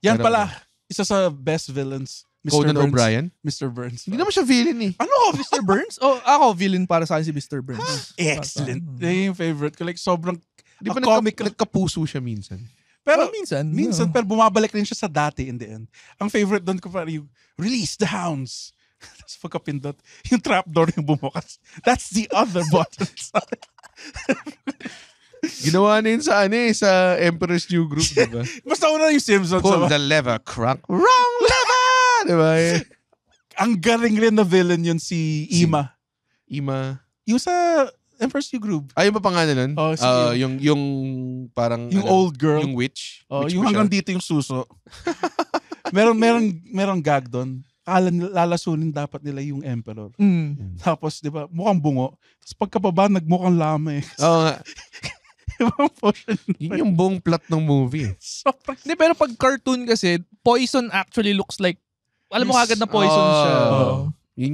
Yan Pero- pala, isa sa best villains. Mr. Conan Burns. O'Brien? Mr. Burns. Hindi naman siya villain eh. Ano? Mr. Burns? Ako, villain para sa akin si Mr. Burns. Excellent. Yan yung favorite ko. Like, sobrang Di ba comical. nagkapuso siya minsan? Pero minsan. pero bumabalik rin siya sa dati in the end. Ang favorite doon ko pa yung release the hounds. Tapos pagkapindot, yung trapdoor yung bumukas. That's the other button. Ginawa na yun sa Emperor's New Group, di ba? Basta una yung Simpsons. Pull the lever, crank. Wrong lever! Di ba? Ang galing rin na villain yun si Ima. Ima. Yung sa Emperor's New Group. Ayun ba pangalan nun? Oh, sige. Yung parang Yung old girl. Yung witch. Oh, Witch yung ba siya? hanggang dito yung suso. meron gag doon. Kala nila, lalasunin dapat nila yung emperor. Tapos, di ba, mukhang bungo. Tapos pagkababa, nagmukhang lama eh. Oo nga. Ibang portion. Yun yung buong plot ng movie. Sobrang Hindi, pero pag cartoon kasi, Poison actually looks like, alam mo kagad na poison siya. Yun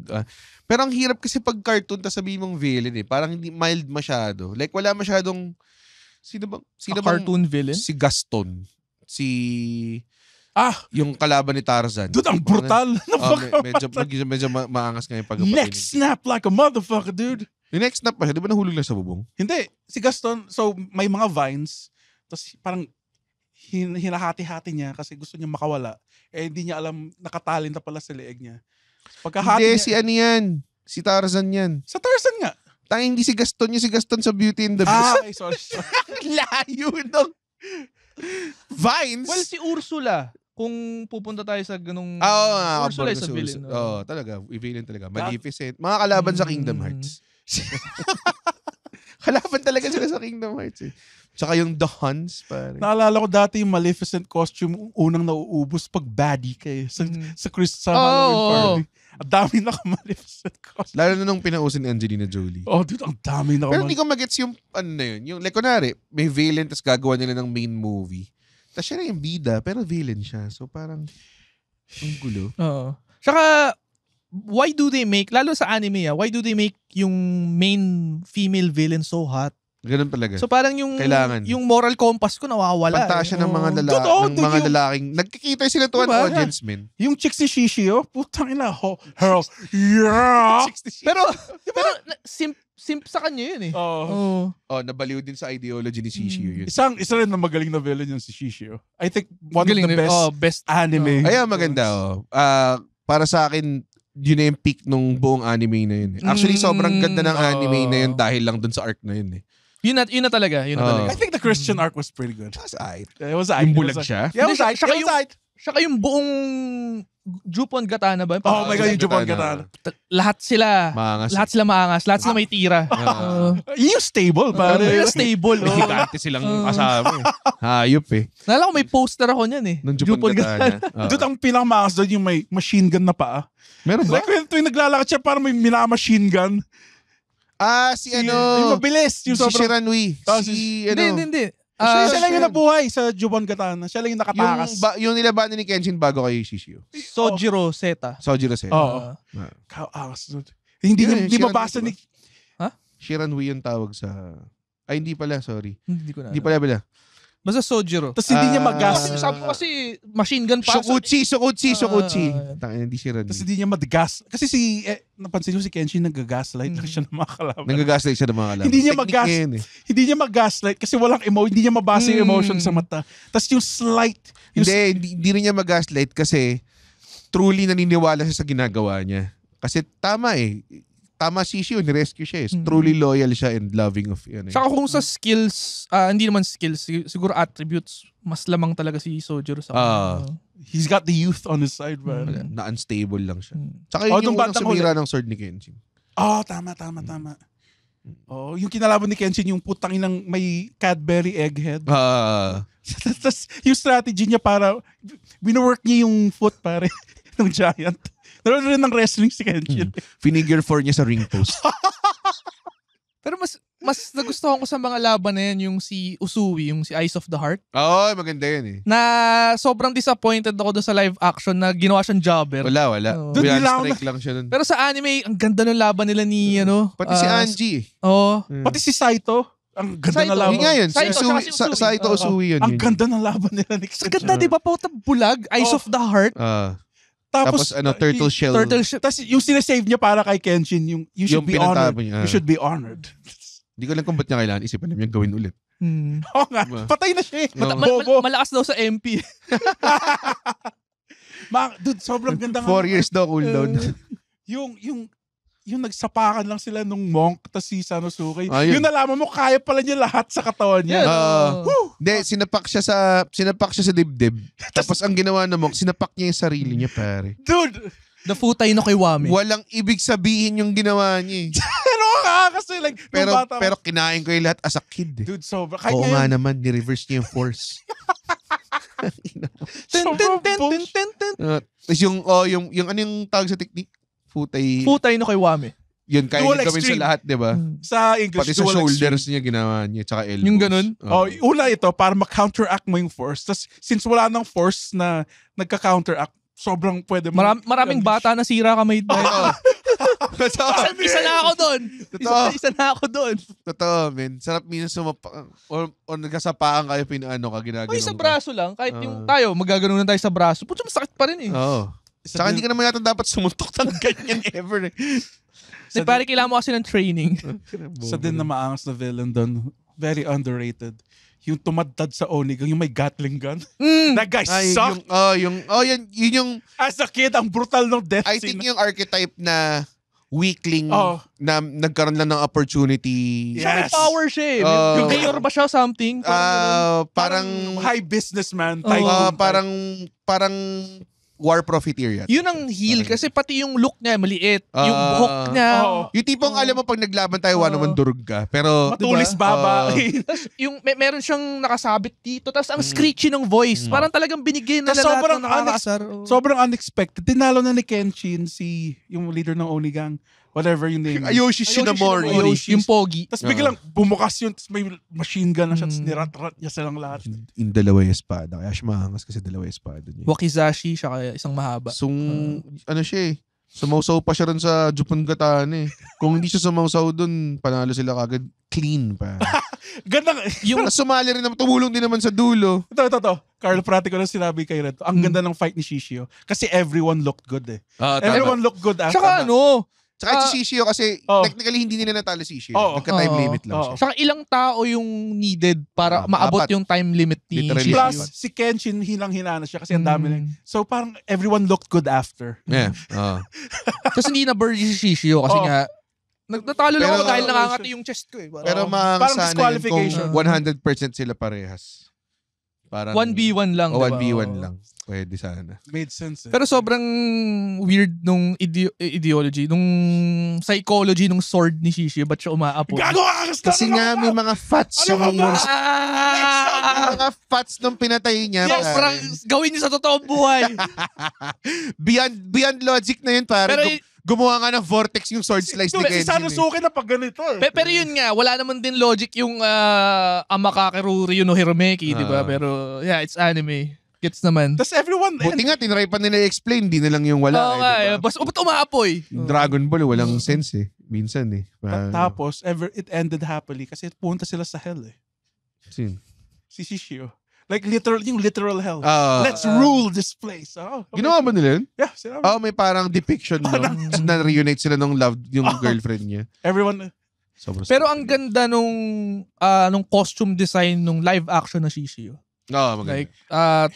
nga pero ang hirap kasi pag cartoon tas sabihin mong villain eh. Parang hindi mild masyado. Like wala masyadong sino bang Cartoon villain? Si Gaston. Yung kalaban ni Tarzan. dude, ang brutal. Medyo maangas nga yung pagpapakinig. Neck snap like a motherfucker, dude. Yung next snap pa siya, di ba nahulog lang sa bubong? Hindi. Si Gaston, so may mga vines. Tapos parang hinahati-hati niya kasi gusto niya makawala. Eh hindi niya alam, nakatalin na pala sa leeg niya. Pagkahati Hindi, niya, si ano yan. Si Tarzan yan. sa Tarzan nga. Tanging hindi si Gaston, yung si Gaston sa Beauty and the Beast. Ay, sorry. Layo ng Vines. Well, si Ursula. Kung pupunta tayo sa ganung... Oo nga. Ursula is a villain. Oo, talaga. Villain talaga. Maleficent. Mga kalaban sa Kingdom Hearts. Kalaban talaga sila sa Kingdom Hearts eh. Tsaka yung The Huns, pare. Naalala ko dati yung Maleficent costume, unang nauubos pag baddie kayo sa Halloween party. Ang dami na Maleficent costume. Lalo na nung pinausin ni Angelina Jolie. Oh, dude, ang dami na Pero hindi ko magets yung ano na yun. Yung, like, kunwari, may villain tapos gagawa nila ng main movie. Tapos siya na yung bida, pero villain siya. So parang, ang gulo. Oo. Tsaka, why do they make, lalo sa anime why do they make yung main female villain so hot? Ganun talaga. So parang yung Kailangan. yung moral compass ko nawawala. Pantasya ng mga lalaking. Nagkikita sila to Diba? an audience, men. Yung chick si Shishio, putang ina, yeah! Pero simp sa kanya yun eh. Oo. Nabaliw din sa ideology ni Shishio yun. Isa rin na magaling na villain yung si Shishio. I think one Galing of the best anime. Ayan, maganda. Para sa akin, yun na yung peak nung buong anime na yun. Actually, sobrang ganda ng anime na yun dahil lang dun sa arc na yun. Yun na talaga. I think the Christian arc was pretty good. It was Yung bulag siya? Yeah, it was aight. Saka yung buong Jupon Gatana ba? Oh my God, yung Jupon Gatana. Lahat sila maangas. Lahat sila may tira. Yung stable, pare. Yung stable. Higante silang kasama eh. Hayop eh. Nalala ko may poster ako niyan eh. Nung Jupon Gatana. Doon ang pinakamangas doon yung may machine gun na paa. Meron ba? Like tuwing naglalakad siya parang may minamachine gun. Yung mabilis. Yung si Shiranui. Hindi. Siya lang yung nabuhay sa Jupon Gatana. Siya lang yung nakatakas. Yung nilabanan ni Kenshin bago kay Shishio. Sojiro Zeta. Oo. Kaangas doon. Hindi mabasa ni... Shiranui yung tawag sa... Ay, hindi pala. Sorry. Hindi ko na. Hindi pala. Basta Sojiro. Tapos hindi niya magas. Sabi ko kasi machine gun pa. Sukutsi. Hindi Shiranui. Tapos hindi niya madigas. Kasi napansin ko si Kenshin nag-gaslight siya ng mga kalaban. Nag-gaslight siya ng mga kalaban. Hindi niya mag-gaslight kasi hindi niya mabasa yung emotion sa mata. Tapos yung slight. Hindi rin niya mag-gaslight kasi truly naniniwala siya sa ginagawa niya. Kasi tama Shishio, ni-rescue siya eh. Truly loyal siya and loving of yun. Saka kung sa skills, hindi naman skills, siguro attributes, mas lamang talaga si Sojiro sa He's got the youth on his side, man. Na unstable lang siya. Saka yung unang sumira ng sword ni Kenshin. Tama. Yung kinalaban ni Kenshin, yung putang inang may Cadbury egghead. Tapos yung strategy niya para, wino-work niya yung foot pare ng giant. Naroon rin ng wrestling si Kenshin. Figure 4 niya sa ring post. Pero mas nagustuhan ko sa mga laban na yan yung si Usui, yung si Eyes of the Heart. Maganda yun eh. Na sobrang disappointed ako doon sa live action na ginawa siyang jobber. Wala. Strike lang siya nun. Pero sa anime, ang ganda ng laban nila ni Pati si Angie. Pati si Saito. Ang ganda na laban. Yun nga yun. Saito Usui yun. Ang ganda ng laban nila ni Kenshin. Ang ganda, di ba? Bulag, Eyes of the Heart. Tapos turtle shell. Tapos yung sinasave niya para kay Kenshin, you should be honored. You should be honored. Hindi ko lang kung ba't niya kailangan isipan niya gawin ulit. Oo nga. Patay na siya. Malakas daw sa MP. Dude, sobrang ganda 4 years daw cooldown. Yung nagsapakan lang sila nung monk tas si Sanosuke. Yung nalaman mo kaya pala niya lahat sa katawan niya. Hindi, sinapak siya sa dibdib. Tapos ang ginawa ng monk, sinapak niya yung sarili niya, pare. Dude! The futay no Kiwami. Walang ibig sabihin yung ginawa niya. Pero kasi like, pero kinain ko yung lahat as a kid. Dude, sobra. Oo nga naman, ni-reverse niya yung force. Tapos yung ano yung tawag sa technique? Futay no Kiwami. Yun, kaya niya gawin sa lahat, di ba? Sa English, pati sa shoulders niya ginawa niya, tsaka elbows. Yung ganun? Una ito, para ma-counteract mo yung force. Tapos, since wala nang force na nagka-counteract, sobrang pwede mo. Maraming bata na sira kamay tayo. Isa na ako doon. Isa na ako doon. Totoo, men. Sarap minsan sumapak. O nagkasapaan kayo, ginaganon ka. Sa braso lang. Kahit yung tayo, magaganon na tayo sa braso. Puto, masakit pa rin eh. Oo. Saka hindi ka naman yata dapat sumuntok ng ganyan ever. Pare, kailangan mo kasi ng training. Sa din na maangas na villain doon. Very underrated. Yung tumadtad sa Onigang, yung may Gatling gun. That guy sucked. Yun yung... As a kid, ang brutal ng death scene. I think yung archetype na weakling na nagkaroon lang ng opportunity. Yes. May power siya eh. Yung mayor ba siya something? Parang high businessman type. Parang war profiteer yan. Yun ang heal kasi pati yung look niya maliit. Yung buhok niya. Yung tipong alam mo pag naglaban tayo, naman durug ka. Pero matulis baba. Tapos yung meron siyang nakasabit dito. Tapos ang screechy ng voice. Parang talagang binigyan na lahat ng nakakasar. Sobrang unexpected. Tinalo na ni Kenshin yung leader ng Onigang. Whatever yung name. Yoshi Shinamori. Yung pogi. Tapos biglang bumukas yun. Tapos may machine gun na siya. Tapos nirat-rat niya silang lahat. Yung dalawa yung espada. Kaya siya mahangas kasi dalawa yung espada niya. Wakizashi siya kaya isang mahaba. Ano siya eh. Sumausaw pa siya rin sa Jupon Gatana eh. Kung hindi siya sumausaw dun, panalo sila kagad. Clean pa. Ganda. Yung sumali rin naman, tumulong din naman sa dulo. Ito. Carl, practical na sinabi kay Red. Ang ganda ng fight ni Shishio. Kasi everyone looked good eh. Everyone looked good after Tsaka Tsaka si Shishio kasi technically hindi nila natalo si Shishio. Nagka-time limit lang siya. Saka ilang tao yung needed para maabot yung time limit ni Literally. Shishio. Plus, si Kenshin hinang-hina na siya kasi ang dami na. So parang everyone looked good after. Yeah. Tapos hindi na birdie si Shishio kasi nga natalo lang Pero- ako dahil nakangati yung chest ko eh. Pero Parang sana yun kung disqualification. 100% sila parehas. Parang 1v1 lang. O diba? 1v1 lang. Pwede sana. Made sense. Pero sobrang weird nung ideology, nung psychology nung sword ni Shishio. Ba't siya umaapon? Gago ka! Kasi nga may mga fats Ano ka yung ba? may mga fats nung pinatay niya. Yes, pare. parang gawin niyo sa totoong buhay. beyond logic na yun, pare. Pero Gumawa nga ng vortex yung sword slice ni Si Kenshin. Sanosuke na pag ganito eh. Pero yun nga, wala naman din logic yung Amakake Ryu no Hiromeki, di ba? Pero yeah, it's anime. Gets naman. Tapos everyone, Buti nga, tinry pa nila i-explain. Di na lang yung wala. Oo nga, diba? ba't umaapoy? Yung Dragon Ball, walang sense eh. Minsan eh. tapos it ended happily kasi punta sila sa hell eh. Sin? Si Shishio. Like yung literal hell. Ah. Let's rule this place. Oh, okay. Ginawa ba nila yun? Yeah, sinabi. Oh, may parang depiction no? Na-reunite sila nung love, yung girlfriend niya. Everyone, Sobrang Pero ang ganda nung costume design nung live action na Shishio. maganda. Like,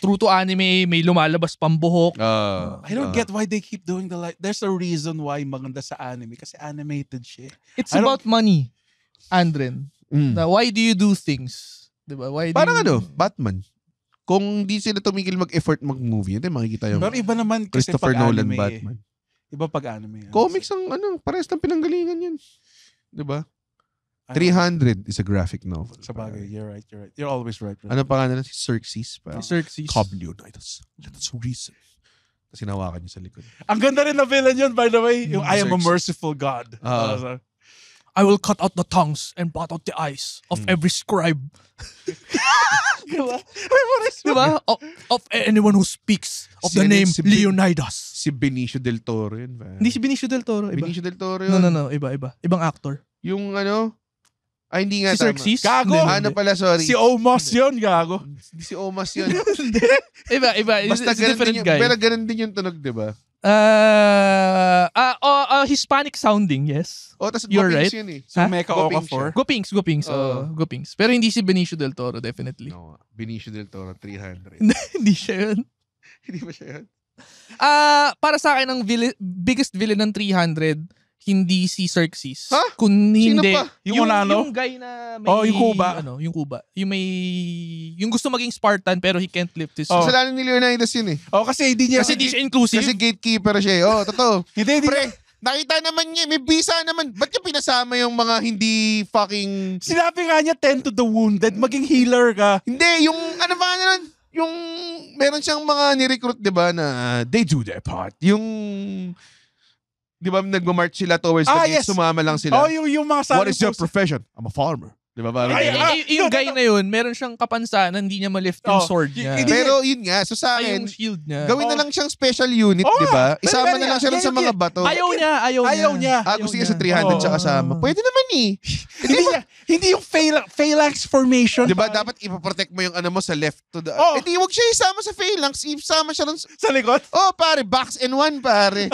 true to anime, may lumalabas pang buhok. I don't get why they keep doing the there's a reason why maganda sa anime kasi animated siya. It's I don't- about money, Andren. Na why do you do things? Diba? Why do Parang you... Batman. Kung di sila tumigil mag-effort mag-movie, hindi makikita yung Pero iba naman kasi Christopher pag Nolan anime Batman. Iba pag anime. Comics ang parehas ng pinanggalingan yun. Diba? 300 is a graphic novel. Sa bagay, you're right. You're always right. Ano pangalan na? Si Xerxes. Xerxes. Come Leonidas. Let us reason. Tapos hinawakan niya sa likod. Ang ganda rin na villain yun, by the way. Yung I am a Xerxes. merciful God. I will cut out the tongues and blot out the eyes of every scribe. Diba? Of anyone who speaks of the Sino name si Leonidas. Si Benicio del Toro yun. Hindi si Benicio del Toro. Iba. Benicio del Toro yun. No. Iba. Ibang actor. Yung hindi nga Si tama. Xerxes? Gago! Hindi. Ano pala, sorry. Si Omos yun, gago. Si Omas yun. Iba. Basta It's a ganun different din guy. Pero ganun din yung tunog, di ba? Hispanic sounding, yes. O, tas You're Gopings right. yun eh. So Ha? Mecha Goping Okafor. Gopings. Oo. Gopings. Pero hindi si Benicio del Toro, definitely. No, Benicio del Toro, 300. Hindi siya yun. Hindi ba siya yun? Para sa akin, ang biggest villain ng 300, hindi si Xerxes. Ha? Kung Sino hindi. pa? Yung Onano? Yung guy na may... Yung Kuba. Yung Kuba. Yung gusto maging Spartan pero he can't lift his... Oh. Kasalanan ni Leonidas yun eh. Kasi hindi niya... Kasi di siya inclusive. Kasi gatekeeper siya eh. Oh, totoo. Hindi Pre, nakita naman niya, may visa naman. Ba't niya pinasama yung mga hindi fucking... Sinabi nga niya, tend to the wounded. Maging healer ka. Hindi, yung yung meron siyang mga ni-recruit, di ba, na they do their part. Yung, di ba, nagmamarch sila towards the gate, yes. sumama lang sila. Yung mga What is your profession? I'm a farmer. Di ba, parang Ay, ganun. Yung guy na yun, meron siyang kapansanan, hindi niya malift yung sword niya. Hindi Pero yun nga, so sa Ay, akin, yung shield niya. gawin na lang siyang special unit, di ba? Isama na lang siya dun sa mga bato. Ayaw niya. Gusto niya sa 300 siya kasama. Pwede naman eh. Hindi yung phalanx formation. Di ba, dapat ipaprotect mo yung mo sa left to the... Oh. Di, huwag siya isama sa phalanx. Isama siya dun Sa likod? Oh, pare, box and one, pare.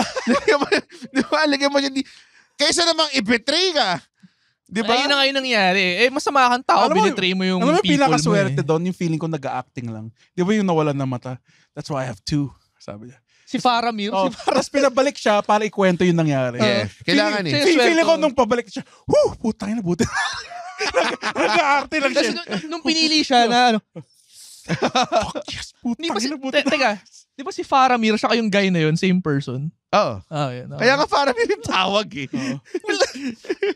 Di ba, lagyan mo siya kaysa namang i-betray ka. Di ba? Ayun na ngayon nangyari. Masama kang tao, binitray mo yung alam mo, people pinakaswerte mo doon, yung feeling ko nag-acting lang. Di ba yung nawalan na mata? That's why I have two. Sabi niya. Si Faramir. Tapos pinabalik siya para ikwento yung nangyari. Yeah. Kailangan eh. Feeling ko nung pabalik siya, putang na buti. Nag-aarte lang siya. Kasi nung pinili siya na Fuck yes, putang na buti. Teka, di ba si Faramir, siya kayong guy na yun, same person? Oo. Yun. Kaya nga parang yung tawag eh.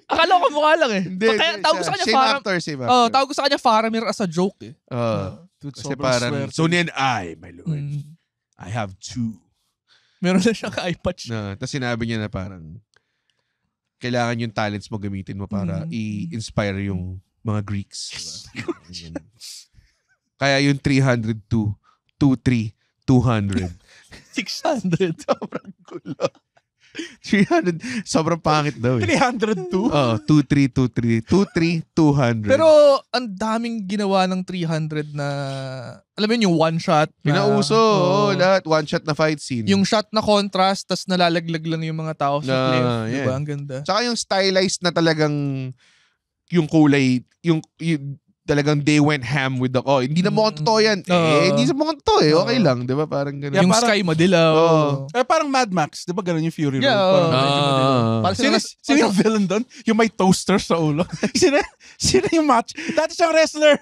Akala ko mukha lang eh. Hindi. Kaya tawag ko sa kanya Same actor, same actor. tawag ko sa kanya Faramir as a joke eh. Kasi Sobrang parang, swerte. so then I, my lord, I have two. Meron na siyang eye patch. Tapos sinabi niya na parang, kailangan yung talents mo gamitin mo para i-inspire yung mga Greeks. Diba? Kaya yung 302, 23, 200. 600. Sobrang gulo. 300. Sobrang pangit daw eh. 302. 2-3, 200. Pero ang daming ginawa ng 300 na, alam mo yun, yung one shot. Pinauso, lahat. One shot na fight scene. Yung shot na contrast, tas nalalaglag lang yung mga tao sa cliff. yeah. Diba? Ang ganda. Tsaka yung stylized na talagang yung kulay, yung talagang they went ham with the, hindi na mukhang totoo yan. Hindi sa mukhang totoo eh. Okay lang, di ba? Parang gano'n. Yung parang, sky madilaw. Parang Mad Max, di ba gano'n yung Fury Road? Yeah, Parang medyo madilaw. Parang Sino yung villain doon? Yung may toaster sa ulo. sino yung match? Dati siyang wrestler.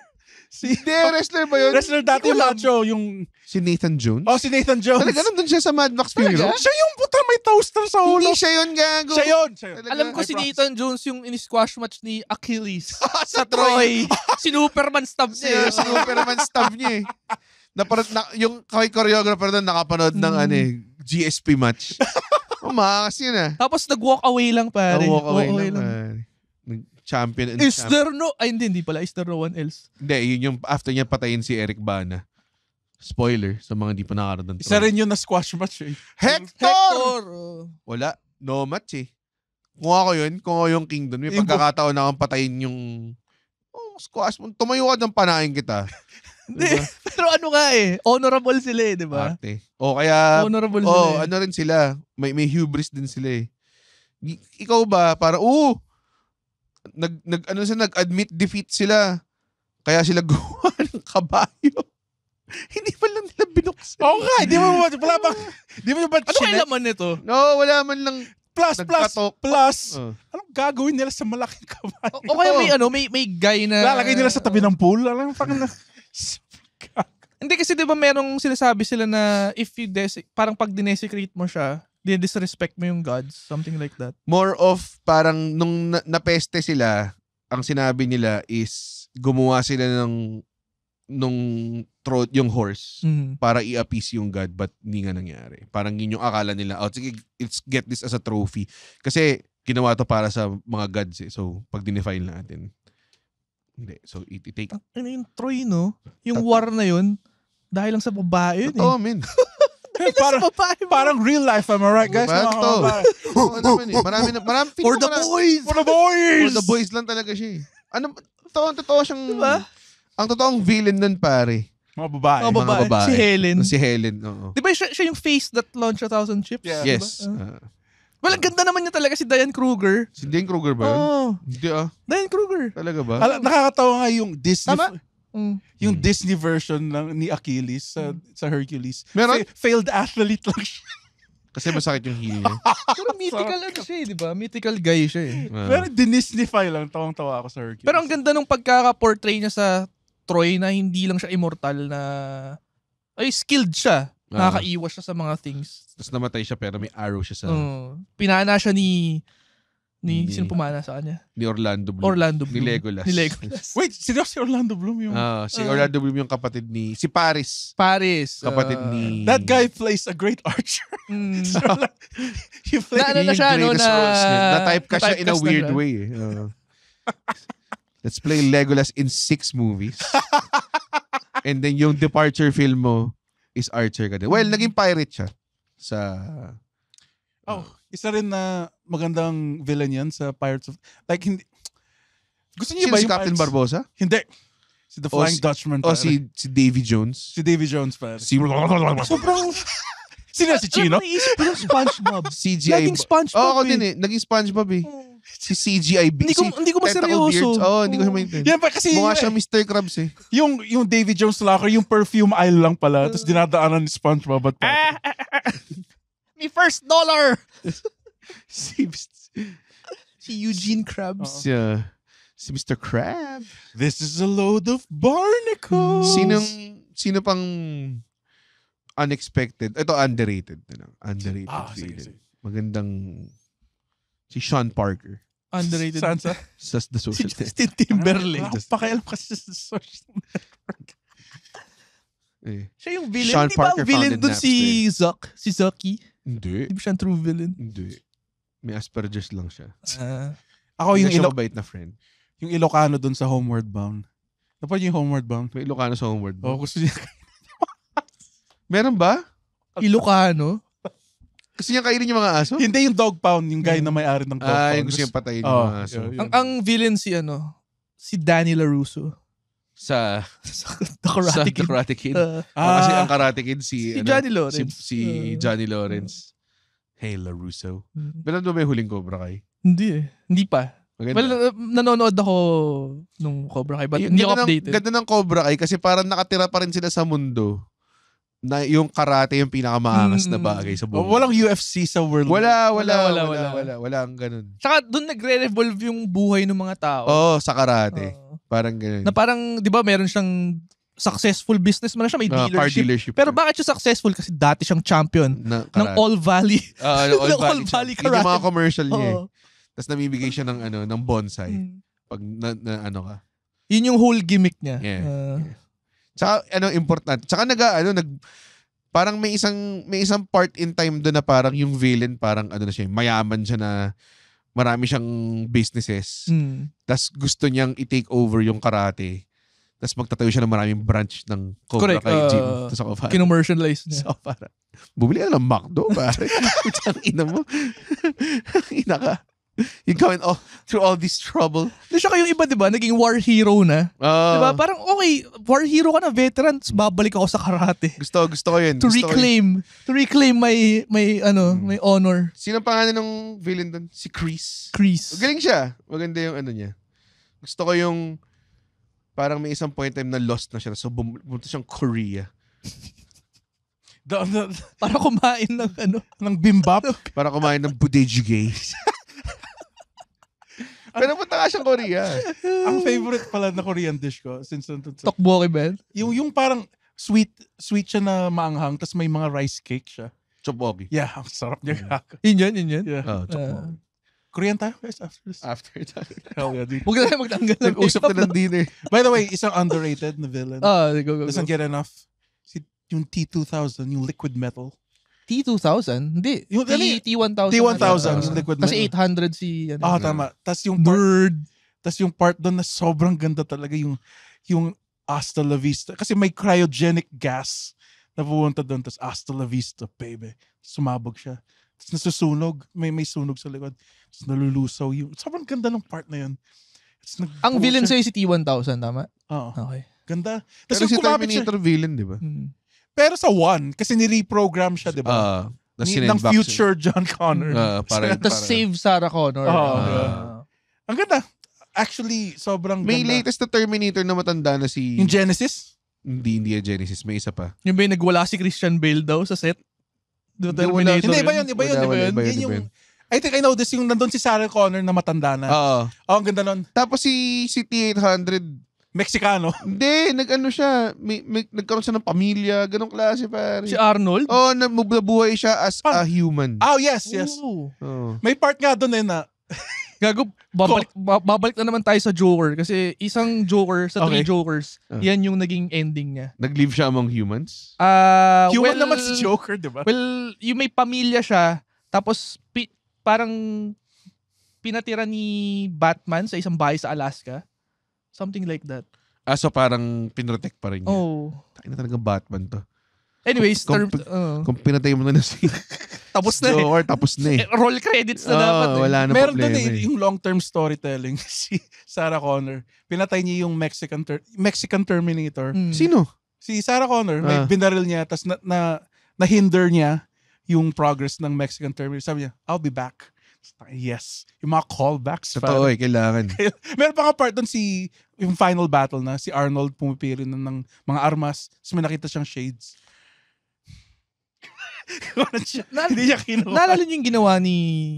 Hindi, wrestler ba yun? Wrestler dati yung macho, yung... Si Nathan Jones? Si Nathan Jones. Talaga nandun siya sa Mad Max Fury Road? Siya yung puta may toaster sa ulo. Hindi siya yun, gago. Siya yun. Alam ko si Nathan Jones yung in-squash match ni Achilles sa Troy. Si Superman stab niya. Si Superman stab niya eh. Yung choreographer doon nakapanood ng GSP match. Umakas yun ah. Tapos nag-walk away lang pare. Walk away lang. Champion and Is there no... Ay, hindi pala. Is there no one else? Hindi, yun yung after niya patayin si Eric Bana. Spoiler sa mga hindi pa nakarating. Isa rin yun na squash match eh. Hector! Wala. No match eh. Kung ako yung king doon, may pagkakataon na akong patayin yung squash mo. Tumayo ka ng panahin kita. Hindi. Pero ano nga eh. Honorable sila eh, di ba? Arte. Kaya... Honorable sila ano rin sila. May hubris din sila eh. Ikaw ba? Para, nag-admit defeat sila. Kaya sila gumawa ng kabayo. Hindi pa lang nila binuksan. Hindi mo ba Ano kaya laman nito? No, wala man lang. Plus. Anong gagawin nila sa malaking kabayo? O kaya may guy na... Lalagay nila sa tabi ng pool. Hindi kasi di ba merong sinasabi sila na if you parang pag dinesecrate mo siya, disrespect mo yung gods, something like that. More of parang nung napeste sila, ang sinabi nila is gumawa sila nung yung horse para i-appease yung god but hindi nga nangyari. Parang yun yung akala nila, sige, let's get this as a trophy. Kasi ginawa to para sa mga gods eh. So pag dinefile natin. Hindi. So i-take. Ano yung Troy no? Yung war na yun, dahil lang sa babae yun eh. Men. Parang real life, am I right, guys? Marami For the boys! For the boys! For the boys lang talaga siya eh. Totoo siyang... Diba? Ang totoong villain nun, pare. Mga babae. Si Helen. Si Helen, oo. Di ba siya yung face that launched 1,000 ships? Yeah. Yes. Diba? Well, ang ganda naman niya talaga si Diane Kruger. Si Diane Kruger ba yun? Oo. Hindi Diane Kruger. Talaga ba? Nakakatawa nga yung Disney. Tama? Yung Disney version ni Achilles sa Hercules. Meron? Failed athlete lang siya. Kasi masakit yung heel niya. Pero mythical siya di ba? Mythical guy siya eh. Pero Disney-fy lang. Tawang-tawa ako sa Hercules. Pero ang ganda nung pagkaka-portray niya sa Troy na hindi lang siya immortal na... Ay, skilled siya. Nakakaiwas siya sa mga things. Tapos namatay siya pero may arrow siya sa... Pinana siya ni sino pumana sa kanya? Ni Orlando Bloom. Ni Legolas. Wait, sino si Orlando Bloom yung... si Orlando Bloom yung kapatid ni... Si Paris. Kapatid ni... That guy plays a great archer. He plays na siya, na-type ka siya in a weird way. Let's play Legolas in 6 movies. And then yung departure film mo is Archer ka din. Well, naging pirate siya. Isa rin na magandang villain yan sa Pirates of... Like, hindi... Gusto niyo ba si yung Captain Pirates? Barbosa? Hindi. Si The Flying Dutchman. Si Davy Jones? Si Davy Jones, pare. Sobrang... Sino si Chino? Naisip ko yung SpongeBob. CGI. Naging SpongeBob ako din eh. Naging SpongeBob eh. Si CGI. Hindi ko maseryoso. Hindi ko siya maintindihan. Yan pa kasi... Mukha siya Mr. Krabs eh. Yung Davy Jones locker, yung perfume aisle lang pala. Tapos dinadaanan ni SpongeBob at Me first $1. Si Eugene Krabs. Si Mr. Crab. This is a load of barnacles. Sino pang unexpected? Ito underrated. Underrated villain. Magandang si Sean Parker. Underrated. Sansa? Sa The Social Si Justin Timberlake. Wala akong pakialam kasi sa social network. Siya yung villain. Sean Hindi ba Parker ang villain founded dun si Zuck? Si Zucky? Hindi. Hindi ba siya ang true villain? Hindi. May Asperger's lang siya. Ako yung mabait na friend. Yung Ilocano dun sa Homeward Bound. Dapat yung Homeward Bound. May Ilocano sa Homeward Bound. Gusto niya. Meron ba? Ilocano? Gusto niya kainin yung mga aso? Hindi yung dog pound, yung guy na may-ari ng dog pound. Yung gusto niya patayin yung mga aso. Ang villain si Danny LaRusso. Sa The Karate Kid. The Karate Kid. Ah. Kasi ang Karate Kid si Johnny Lawrence. Si Johnny Lawrence. Hey, LaRusso. Pero ba may huling Cobra Kai? Hindi eh. Hindi pa. Maganda. Well, nanonood ako nung Cobra Kai, but hindi ako updated. Ganda ng Cobra Kai kasi parang nakatira pa rin sila sa mundo na yung karate yung pinakamaangas na bagay sa buong. Walang UFC sa world. Wala ang ganun. Tsaka doon nagre-revolve yung buhay ng mga tao. Sa karate. Parang ganun. Na parang, di ba, meron siyang successful businessman na siya, may car dealership. Pero bakit siya successful? Kasi dati siyang champion ng All Valley. All Valley Karate. Yung mga commercial niya. Tapos namibigay siya ng bonsai. Pag ano ka. Yun yung whole gimmick niya. Yeah. Tsaka important. Tsaka parang may isang part in time doon na parang yung villain parang na siya, mayaman siya na marami siyang businesses. Tapos gusto niyang i-take over yung karate. Tapos magtatayo siya ng maraming branch ng Cobra Kai gym. Tapos ako parang kinommercialize niya. So parang bumili ka ng McDo, pare. Putsang ina mo. Ina ka. You're going through all this trouble. Di siya kayong iba, di ba? Naging war hero na. Di ba? Parang, okay, war hero ka na, veteran, babalik ako sa karate. Gusto ko yun. To reclaim my honor. Sino pangalan ng villain doon? Si Chris. Magaling siya. Maganda yung niya. Gusto ko yung parang may isang point time na lost na siya. So, pumunta siyang Korea. Para kumain ng bimbap. Para kumain ng budae-jjigae. Pero punta nga siyang Korea. Ang favorite pala na Korean dish ko, since tteokbokki ba? Yung parang sweet siya na maanghang, tas may mga rice cake siya. Tteokbokki. Yeah, ang sarap niya. Yun. Yeah. Tteokbokki. Korean tayo guys after this. After that. Hell yeah, dude. Huwag na tayo magtanggal ng Nag-usap na ng dinner. By the way, isang underrated na villain. Go. Doesn't get enough. Yung T-2000, yung liquid metal. T-2000? Hindi. Yung T-1000. T-1000, yung liquid metal. Kasi 800 si... Tama. Tapos yung part doon na sobrang ganda talaga yung hasta la vista. Kasi may cryogenic gas na pupunta doon. Tapos hasta la vista, baby. Sumabog siya. Tapos nasusunog. May sunog sa likod. Tapos nalulusaw. Sobrang ganda ng part na yun. Ang villain sa'yo si T-1000, tama? Oo. Okay. Ganda. Pero si Terminator villain, di ba? Pero sa 1, kasi ni-reprogram siya, di ba? Ng future John Connor. Tapos save Sarah Connor. Ang ganda. Actually, sobrang may ganda. Latest na Terminator na matanda na si... Yung Genesis? Hindi yung Genesis. May isa pa. Yung ba yung nagwala si Christian Bale daw sa set? Terminator. Hindi, iba yun. Yun yung... I think I know this. Yung nandun si Sarah Connor na matanda na. Ang ganda nun. Tapos si T-800... Mexicano. Hindi, siya. Nagkaroon siya ng pamilya, ganong klase pare. Si Arnold? Nabuhay siya as a human. Yes. May part nga doon na Gago, babalik na naman tayo sa Joker kasi isang Joker sa 3 Jokers, yan yung naging ending niya. Nag-live siya among humans? Human naman si Joker, di ba? Well, yung may pamilya siya, tapos parang pinatira ni Batman sa isang bahay sa Alaska. Something like that. So parang pinrotect pa rin niya. Takin na talaga Batman to. Anyways, kung pinatay mo na si tapos na Joker, tapos na roll credits na dapat wala na meron problema doon yung long-term storytelling si Sarah Connor. Pinatay niya yung Mexican Terminator. Sino? Si Sarah Connor. May binaril niya, tapos na-hinder niya yung progress ng Mexican Terminator. Sabi niya, I'll be back. Yes. Yung mga callbacks. Totoo kailangan. Meron pa nga part doon yung final battle na si Arnold pumipili ng mga armas. Tapos may nakita siyang shades. Hindi niya kinuha. Naalala niyo yung ginawa ni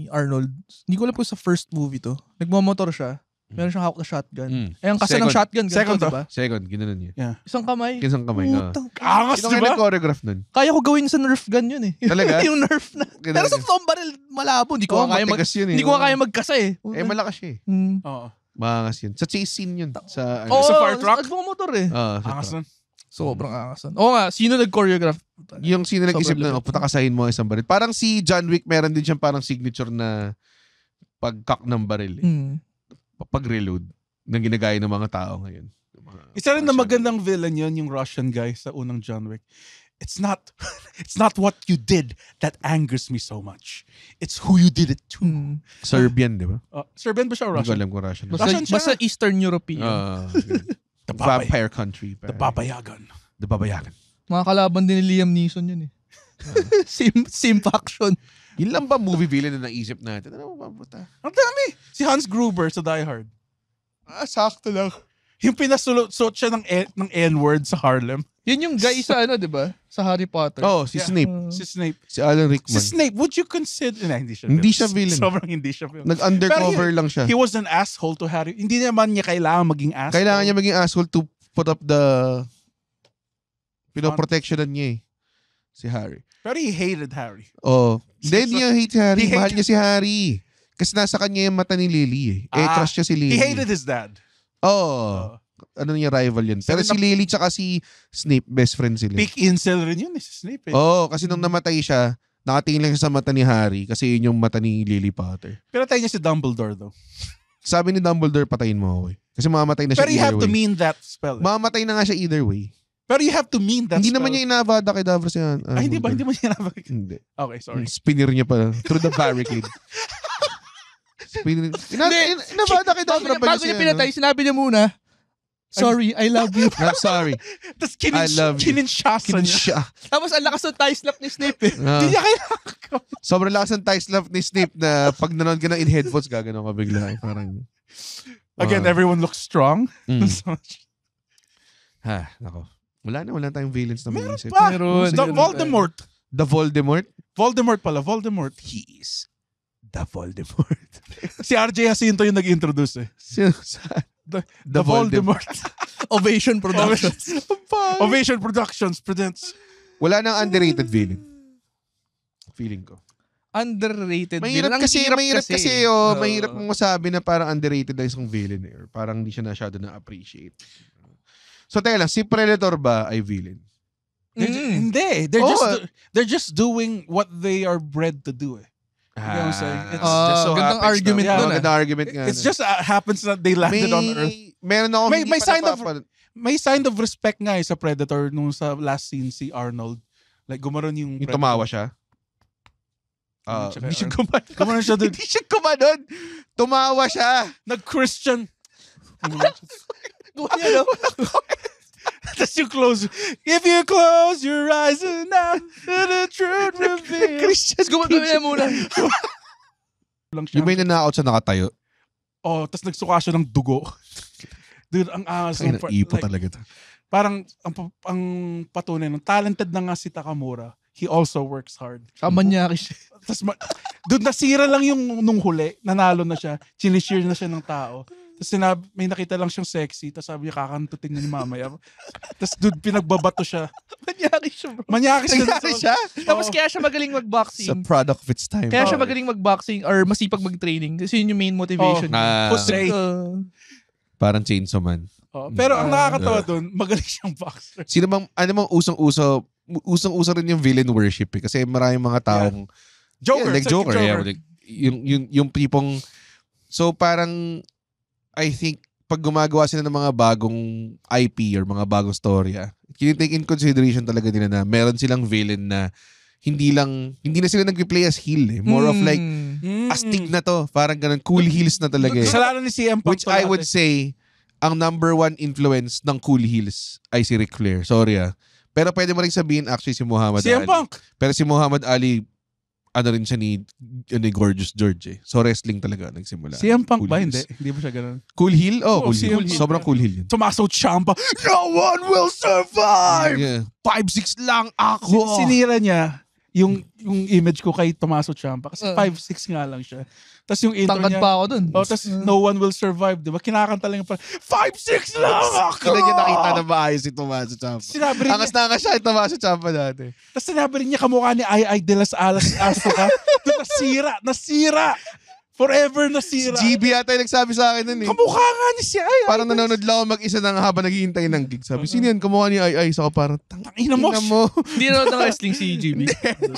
Arnold? Hindi ko alam kung sa first movie to. Nagmamotor siya. Meron siyang hawak na shotgun. Ang kasa ng shotgun. Second to. Diba? Second, ginanon niya. Yeah. Isang kamay. Angas, Sino diba? nag-choreograph nun? Kaya ko gawin sa Nerf gun yun eh. Talaga? Yung Nerf na. Pero sa foam barrel, malabo. Hindi ko kaya hindi ko kaya magkasa eh. Malakas siya eh. Oo. Maangas yun. Sa chase scene yun. Sa fire truck? Nagmamotor eh. Angas nun. Sobrang angas nun. Oo nga, sino nag-choreograph? Yung sino nag-isip na, putakasahin mo ang isang baril. Parang si John Wick, meron din siyang parang signature na pag-cock ng baril. Pag-reload. Nang ginagaya ng mga tao ngayon. Isa rin na magandang villain yun, yung Russian guy sa unang John Wick. it's not what you did that angers me so much. It's who you did it to. Serbian, di ba? Serbian ba siya o Hindi ko Russian? alam kung Russian. Russian siya. Basta Eastern European. The Babay- Vampire country. The Babayagan. The Babayagan. Mga kalaban din ni Liam Neeson yun eh. Same faction. Yun lang ba movie villain na naisip natin? Ano ba puta? Ang dami. Si Hans Gruber sa Die Hard. Sakto lang. Yung pinasulot siya ng N-word sa Harlem. Yun yung guy sa di ba? Sa Harry Potter. Oh, si Yeah. Snape. Si Snape. Si Alan Rickman. Si Snape, would you consider... hindi siya Hindi siya villain. Sobrang hindi siya villain. Nag-undercover lang siya. He was an asshole to Harry. Hindi naman niya kailangan maging asshole. Kailangan niya maging asshole to put up the pinoprotectionan niya eh. Si Harry. Pero he hated Harry. Oh. Hindi niya hate si Harry. He Mahal niya si Harry. Kasi nasa kanya yung mata ni Lily eh. Crush niya si Lily. He hated his dad. Oh. Ano niya, rival yun. Pero si Lily tsaka si Snape, best friend sila. Peak incel rin yun, si Snape eh. Oh, kasi nung namatay siya, nakatingin lang siya sa mata ni Harry kasi yun yung mata ni Lily Potter. Pero tayo niya si Dumbledore though. Sabi ni Dumbledore, patayin mo ako eh. Kasi mamamatay na siya Pero you either have way. to mean that spell. Mamamatay na nga siya either way. Pero you have to mean that Hindi spell. naman niya inavada kay Davros yan. Hindi ba? Hindi mo niya nabag. Hindi. Okay, sorry. Spinner niya pa through the barricade. Spinner. Inavada kay Davros pa Bago niya pinatay, sinabi niya muna, sorry, I love you. I'm sorry. Tapos I love you. kininshasa niya. Siya. Tapos ang lakas ng tie slap ni Snape eh. Hindi niya kailangan. Sobrang lakas ng tie slap ni Snape na pag nanonood ka ng in headphones, gaganon ka bigla. Parang... Again, everyone looks strong. Nako. Wala tayong villains na Meron maisip. pa. Meron. Voldemort. The Voldemort? Voldemort pala. Voldemort. He is the Voldemort. Si RJ Jacinto yung nag-introduce eh. The Voldemort. Ovation Productions. Ovation Productions presents. Wala nang underrated villain. Feeling ko. Underrated Mahirap villain. Ang kasi, hirap mahirap mong masabi na parang underrated na isang villain eh. Or parang hindi siya masyado na-appreciate. So, teka lang, si Predator ba ay villain? Hindi. They're just doing what they are bred to do eh. You know what I'm saying? It's just so gandang happens argument na, dun, gandang argument nga. It's just happens that they landed on Earth. Meron ako May hindi sign pa May sign of respect nga eh sa Predator nung sa last scene si Arnold. Like gumaron yung yung Predator. tumawa siya. Hindi siya gumanon. Gumaron siya dun. Hindi siya gumanon. Tumawa siya. Nag-Christian. Ano? Tapos yung close. If you close your eyes and now the truth reveals. Christian. Gumagawin muna. Lang siya. Yung may nanakot sa nakatayo. Oh, tapos nagsuka siya ng dugo. Dude, ang angas. Ay, ipo talaga to. Parang ang patunay ng talented na nga si Takamura. He also works hard. Kamanyaki siya. Tapos dude, nasira lang yung nung huli. Nanalo na siya. Chinisheer na siya ng tao. Tapos may nakita lang siyang sexy. Tapos sabi niya, kakantutin niya ni mamaya. Tapos dude, pinagbabato siya. Manyaki siya bro. Manyaki siya. Tapos kaya siya magaling It's a mag-boxing. product of its time. Kaya siya magaling mag-boxing or masipag mag-training. Kasi yun yung main motivation. Jose. Parang Chainsaw Man. Pero ang nakakatawa doon, magaling siyang boxer. Sino bang, ano bang usong-uso rin yung villain worship eh. Kasi maraming mga taong Joker. yeah, like Joker. Yeah, like, yung tipong so parang I think pag gumagawa sila ng mga bagong IP or mga bagong storya, take in consideration talaga nila na meron silang villain na hindi na sila nag-play as heel eh. More of like astig na to. Parang ganun. Cool heels na talaga eh. Kasalanan ni CM Punk. Which I would say ang number one influence ng cool heels ay si Ric Flair. Sorry ah. Pero pwede mo rin sabihin actually si Muhammad CM Ali. Punk. Pero si Muhammad Ali, ano rin siya ni Gorgeous George eh. So wrestling talaga nagsimula. CM Punk cool ba? heels. Hindi ba siya ganun? Cool heel? Oh, cool CM heel. Punk. Sobrang cool heel yun. Tommaso Ciampa. No one will survive! Yeah. 5'6 lang ako. Sinira niya yung image ko kay Tommaso Ciampa. Kasi 5'6 nga lang siya. Tapos yung intro Tangkad niya. pa ako dun. Tapos no one will survive. Diba? Kinakanta lang yung 5'6 lang ako! Hindi niya nakita na maayos si Tommaso Ciampa. Sinabi rin Angas niya. na siya yung Tommaso Ciampa dati. Tapos sinabi rin niya kamukha ni Ay de las Alas Asto ka. Doon nasira. Forever nasira. GB yata yung nagsabi sa akin nun eh. Kamukha nga ni si Ai. Parang nanonood lang ako mag-isa nang habang naghihintay ng gig. Sabi, sino yan? Kamukha ni Ai. So parang, Tangina mo. Hindi na ng wrestling si GB.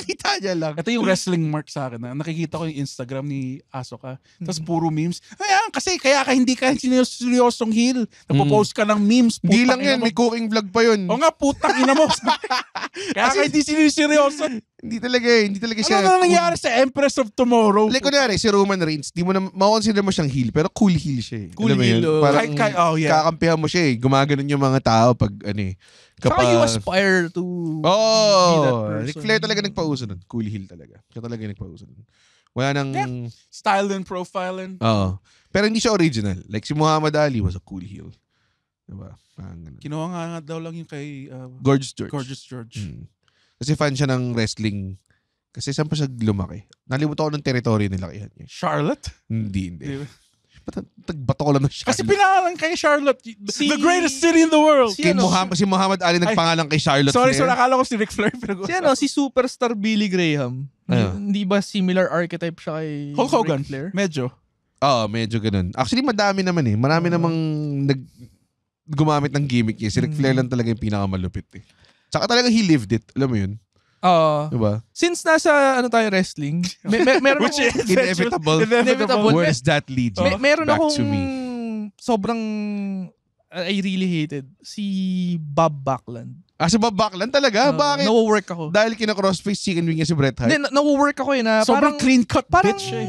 Kita niya lang. Ito yung wrestling mark sa akin. Nakikita ko yung Instagram ni Asuka. Tapos puro memes. Ayan, kasi kaya ka hindi ka seryosong heel. Napopost ka ng memes. Hindi lang Putang yan, ina may cooking vlog pa yun. mo. O nga, putang ina mo. Kaya ka hindi seryoso. Hindi talaga siya. Ano na nangyari sa Empress of Tomorrow? Like, kunwari, si Roman Reigns, di mo na, makonsider mo siyang heel, pero cool heel siya eh. Cool Alam mo heel, yun? oh. Parang Oh, yeah. kakampihan mo siya eh. Gumaganon yung mga tao pag, ano eh. Saka you aspire to be that person. Ric Flair talaga nagpauso nun. Cool heel talaga. Siya talaga nagpauso nun. Wala nang... Yeah. Style and profiling. Oo. Pero hindi siya original. Like si Muhammad Ali was a cool heel. Diba? Kinuha nga daw lang yung kay Gorgeous George. Gorgeous George. Kasi fan siya ng wrestling. Kasi saan pa siya lumaki? Nalimutan ko ng teritoryo nilakihan niya. Charlotte? Hindi. Diba? Bato ko lang ng Charlotte. Kasi pinangalan kay Charlotte. The greatest city in the world. Si Muhammad Ali nagpangalan kay Charlotte Sorry, Flair. akala ko si Ric Flair. Si superstar Billy Graham. Hindi ba similar archetype siya kay Hulk Hogan? Ric Flair? Medyo. Oo, medyo ganun. Actually, madami naman eh. Marami namang gumamit ng gimmick eh. Si Ric Flair lang talaga yung pinakamalupit eh. Tsaka talaga he lived it. Alam mo yun? Diba? Since nasa wrestling, meron Which akong... is Inevitable. Where does that lead? Meron Back akong to me. sobrang I really hated si Bob Backlund. Si Bob Backlund talaga? Bakit? Nawo-work ako. Dahil kina-crossface chicken wing niya si Bret Hart? Hindi, nawo-work ako na Sobrang clean cut parang, bitch eh.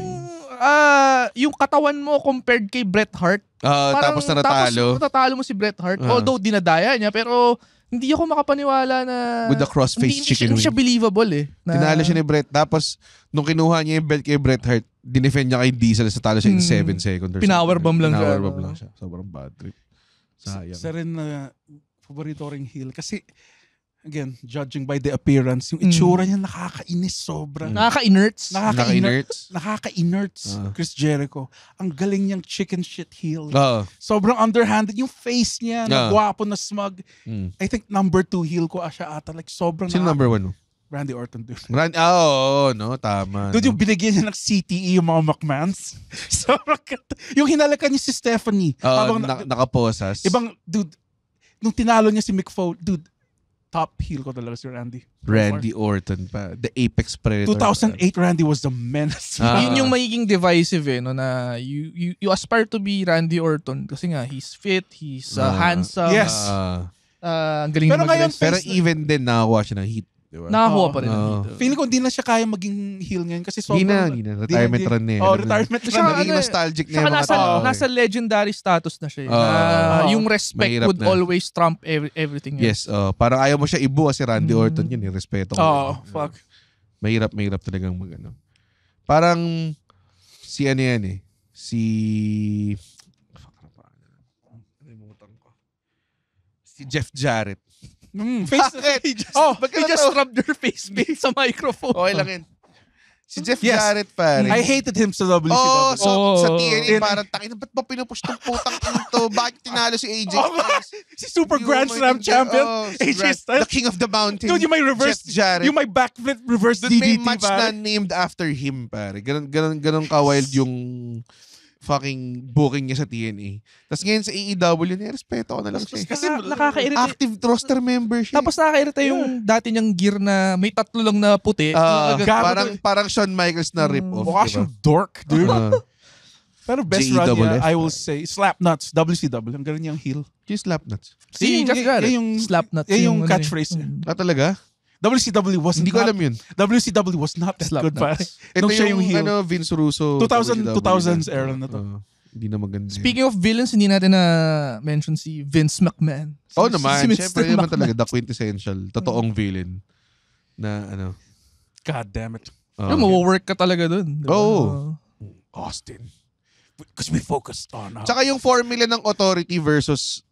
yung katawan mo compared kay Bret Hart. Tapos natatalo. Tapos natatalo mo si Bret Hart. Although dinadaya niya, pero hindi ako makapaniwala na... With the crossface chicken wing. Hindi siya believable eh. Tinalo siya ni Bret. Tapos, nung kinuha niya yung belt kay Bret Hart, dinefend niya kay Diesel sa talo siya in 7 seconds. Pinowerbomb lang siya. Pinowerbomb lang siya. Sobrang bad trip. Sayang. Sa rin na paborito ring heel. Kasi, again, judging by the appearance, yung itsura niya nakakainis sobra. Nakaka-inerts. Nakaka-inerts. Chris Jericho. Ang galing niyang chicken shit heel. Sobrang underhanded. Yung face niya, na gwapo na smug. I think number 2 heel ko siya ata. Like, sobrang Sino number 1 mo? Randy Orton, dude. No, tama. Dude, yung binigyan niya ng CTE yung mga McMahons. Sobrang yung hinalakan niya si Stephanie. Nakaposas. Dude, nung tinalo niya si Mick Foley, dude, top heel ko talaga si Randy. Randy Orton pa. The Apex Predator. 2008 Randy was the menace. Yun yung magiging divisive no, na you aspire to be Randy Orton kasi nga he's fit, he's handsome. Yes. Ang galing pero ngayon, pero even then nakakuha siya ng heat. Diba? Nakakuha pa rin ng heat. Feeling ko hindi na siya kaya maging heel ngayon kasi sobrang... Hindi na. Retirement run eh. Retirement run. Naging nostalgic na yung mga tao. Nasa legendary status na siya. Yung respect would always trump everything. Yes. Parang ayaw mo siya ibuwa si Randy Orton yun. Respeto ko. Fuck. Mahirap talagang magano. Parang si ano yan eh. Si Jeff Jarrett. He just rubbed your face sa microphone. Okay lang yun. Si Jeff Jarrett, pare. I hated him sa WCW. Sa TNA, parang takin, ba't ba pinupush tong putang ito? Bakit tinalo si AJ Styles? Si Super Grand Slam champion, AJ Styles. The King of the Mountain. Dude, yung may reverse, Jeff Jarrett. yung may backflip reverse DDT, may match pare. na named after him, pare. Ganun ka-wild yung fucking booking niya sa TNA. Tapos ngayon sa AEW, respeto ko na lang siya. Kasi nakaka-irita. Active roster member siya. Tapos nakaka-irita yung dati niyang gear na may 3 lang na puti. Parang Shawn Michaels na rip-off. Mukha siyang dork, dude. Pero best run niya, I will say, Slapnuts, WCW. Ang galing niyang heel. Yung Slapnuts. Si Jeff Jarrett. Slapnuts. Yung catchphrase niya. Talaga? WCW was Hindi ko alam yun. WCW was not that good, pare. Ito yung heel. Vince Russo. 2000s era na to. Hindi na maganda. Speaking of villains, hindi natin na-mention si Vince McMahon. Naman. Siyempre naman talaga, the quintessential, totoong villain. Na God damn it. Mawo-work ka talaga dun. Austin. Because we focused on... Tsaka yung formula ng authority versus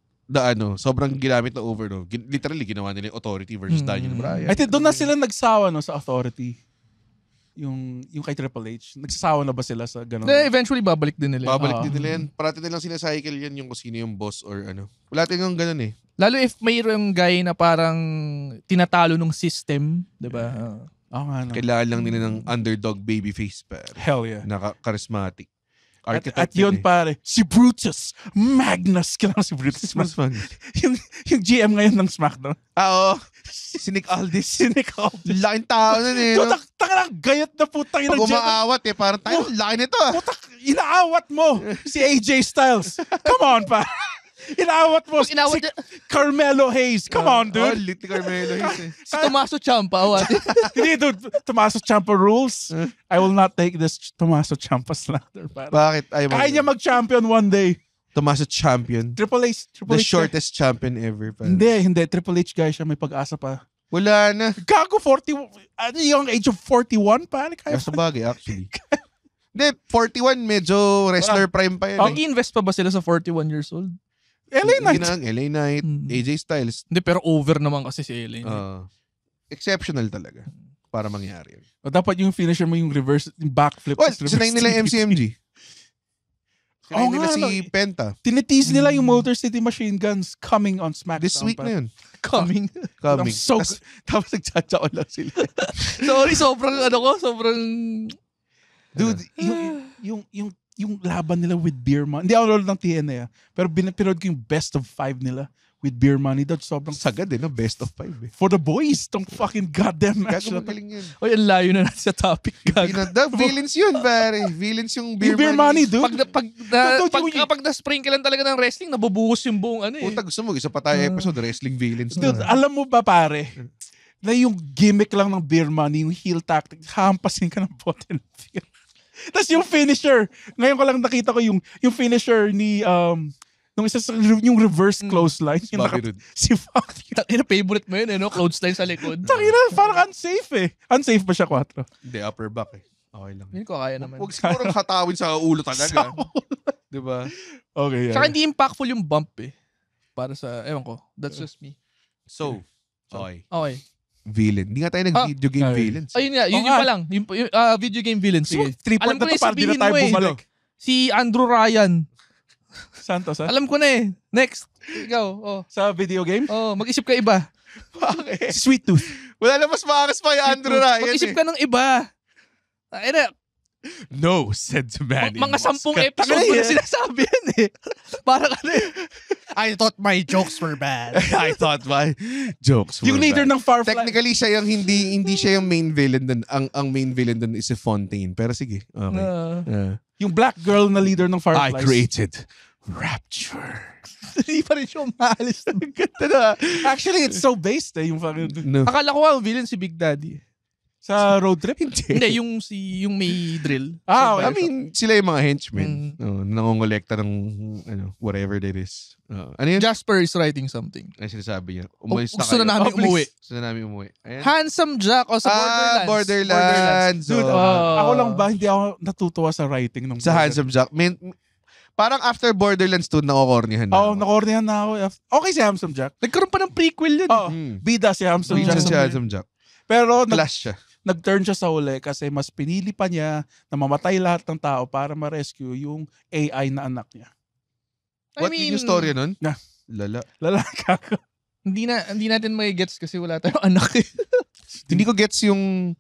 sobrang ginamit na over, no? Literally, ginawa nila yung authority versus Daniel Bryan. I think doon na sila nagsawa sa authority. Yung kay Triple H. Nagsasawa na ba sila sa ganun? Eventually, babalik din nila. Babalik din nila yan. Parati nilang sinacycle yan yung kung sino yung boss or ano. Wala tayong ganun eh. Lalo if mayroong guy na parang tinatalo ng system, di ba? No. Kailangan lang nila ng underdog babyface pare. Hell yeah. Charismatic. At yun pare, si Brutus Magnus. Kailangan si Brutus Mas fun. yung GM ngayon ng SmackDown. Oo. Si Nick Aldis. Laking tao nun eh. Putak, taka gayat na putang Pag umaawat eh, parang tayo, laki nito ah. Putak, inaawat mo si AJ Styles. Come on pa. Inaawat mo si Carmelo Hayes. Come on, dude. Lit ni Carmelo Hayes eh. Si Tommaso Ciampa, Hindi, dude. Tommaso Ciampa rules. I will not take this Tommaso Ciampa slander. Bakit? Kaya niya mag-champion one day. Tommaso champion. Triple H. The shortest champion ever. Pare. Hindi. Triple H guy siya. May pag-asa pa. Wala na. Gago, 40. Young age of 41 pa. Sa bagay, actually. Hindi, 41, medyo wrestler prime pa yan. Mag-invest pa ba sila sa 41 years old? LA Knight. LA Knight, AJ Styles. Hindi, pero over naman kasi si LA Knight. Exceptional talaga para mangyari yun. Dapat yung finisher mo yung reverse, yung backflip. Well, sinayin nila yung MCMG. Sinayin nila si Penta. Tinitease nila yung Motor City Machine Guns coming on SmackDown. This week na yun. Coming. Tapos nagtsatsa ko lang sila. Sorry, sobrang... Dude, yung laban nila with Beer Money. Hindi ako lolo ng TNA pero pinanood ko yung best of 5 nila with Beer Money. That's sobrang sagad no? Best of 5 eh. For the boys, tong fucking goddamn match. Magaling yun. Oy, ang layo na natin sa topic. Villains yun, pare. Villains yung Beer Money, dude. Pag na-sprinkle lang talaga ng wrestling, nabubuhos yung buong ano eh. Puta, gusto mo, isa pa tayo episode, wrestling villains. Dude, alam mo ba pare, na yung gimmick lang ng Beer Money, yung heel tactic, hampasin ka ng bote ng beer. Tapos yung finisher, ngayon ko lang nakita ko yung finisher ni nung isa sa yung reverse clothesline. Si Bobby. Takina, favorite mo yun no? Clothesline sa likod. Takina, parang unsafe eh. Unsafe ba siya 4? Hindi, upper back eh. Okay lang. Hindi ko kaya naman. Huwag siguro hatawin sa ulo talaga. Diba? Okay. Saka hindi impactful yung bump eh. Para sa, ewan ko. That's just me. So, okay. Villain. Hindi nga tayo nag-video game villains. Ayun nga, yun pa lang. Yung video game villains. Sige. 3 point na to para di na tayo bumalik. Si Andrew Ryan. Santos, ha? Alam ko na eh. Next. Ikaw. Sa video game? Mag-isip ka iba. Bakit? Sweet Tooth. Wala na mas makas pa yung Andrew Ryan. Mag-isip ka ng iba. No, said the man. Mga 10 episode mo na sinasabi yan eh. Parang I thought my jokes were bad. I thought my jokes were yung leader bad. ng Firefly. Technically, siya yung hindi siya yung main villain dun. Ang main villain dun is si Fontaine. Pero sige. Okay. Yung black girl na leader ng Fireflies. I created Rapture. Hindi pa rin siya umaalis. Actually, it's so based eh. Yung no. Akala ko ang villain si Big Daddy. Sa road trip? Hindi, yung may drill. Okay. I mean, sila yung mga henchmen. Nangongolekta ng whatever that is. Ano yun? Jasper is writing something. Ay, sinasabi niya. Gusto na namin umuwi. Gusto na namin umuwi. Ayan. Handsome Jack o sa Borderlands. Dude, ako lang ba, hindi ako natutuwa sa writing ng sa Handsome Jack. Parang after Borderlands 2, nakokornihan na. nakornihan na ako. Okay si Handsome Jack. Nagkaroon pa ng prequel yun. Bida si Handsome Jack. Si Handsome Jack. Pero clash siya. Nag-turn siya sa huli kasi mas pinili pa niya na mamatay lahat ng tao para ma-rescue yung AI na anak niya. What yung story nun? Na. Lala ka. Hindi natin may gets kasi wala tayong anak eh. Hindi ko gets yung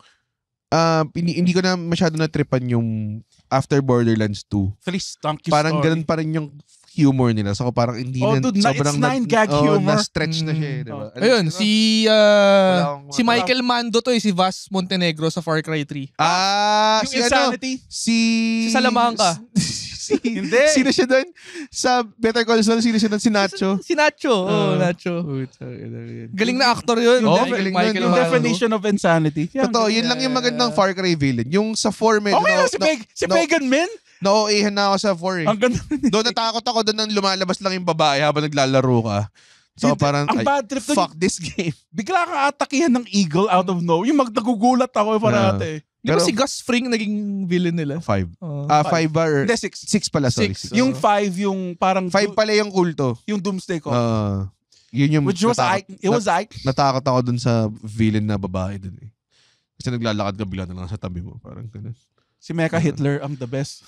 hindi ko na masyado na-tripan yung after Borderlands 2. Parang ganun pa rin yung humor nila. So parang hindi sobrang it's 9-gag humor. Na-stretch na siya eh. Diba? Ayun, si Michael Mando to si Vas Montenegro sa Far Cry 3. Yung si Insanity? Si Salamanca. Hindi. Sino siya doon? Sa Better Call Saul, sino siya doon? Si Nacho. Si Nacho. Nacho. Galing na actor yun. Galing Michael yung definition of insanity. Totoo, yun lang yung magandang Far Cry villain. Yung sa 4 medyo... Okay si Pagan Min? Na-OA na ako sa 4 eh. Ang ganda. Doon natakot ako doon nang lumalabas lang yung babae habang naglalaro ka. So parang, ang bad trip fuck this game. Bigla kang atakihan ng eagle out of nowhere. Yung magnagugulat ako parate. Di ba si Gus Fring naging villain nila? 5. 5 ba? Hindi, 6. 6 pala, sorry. 6. Yung 5, yung parang... 5 pala yung kulto. Yung Doomsday ko. Yun yung... Which was it was Ike. Natakot ako dun sa villain na babae dun eh. Kasi naglalakad ka bigla na lang sa tabi mo. Parang ganun. Si Mecha Hitler ang the best.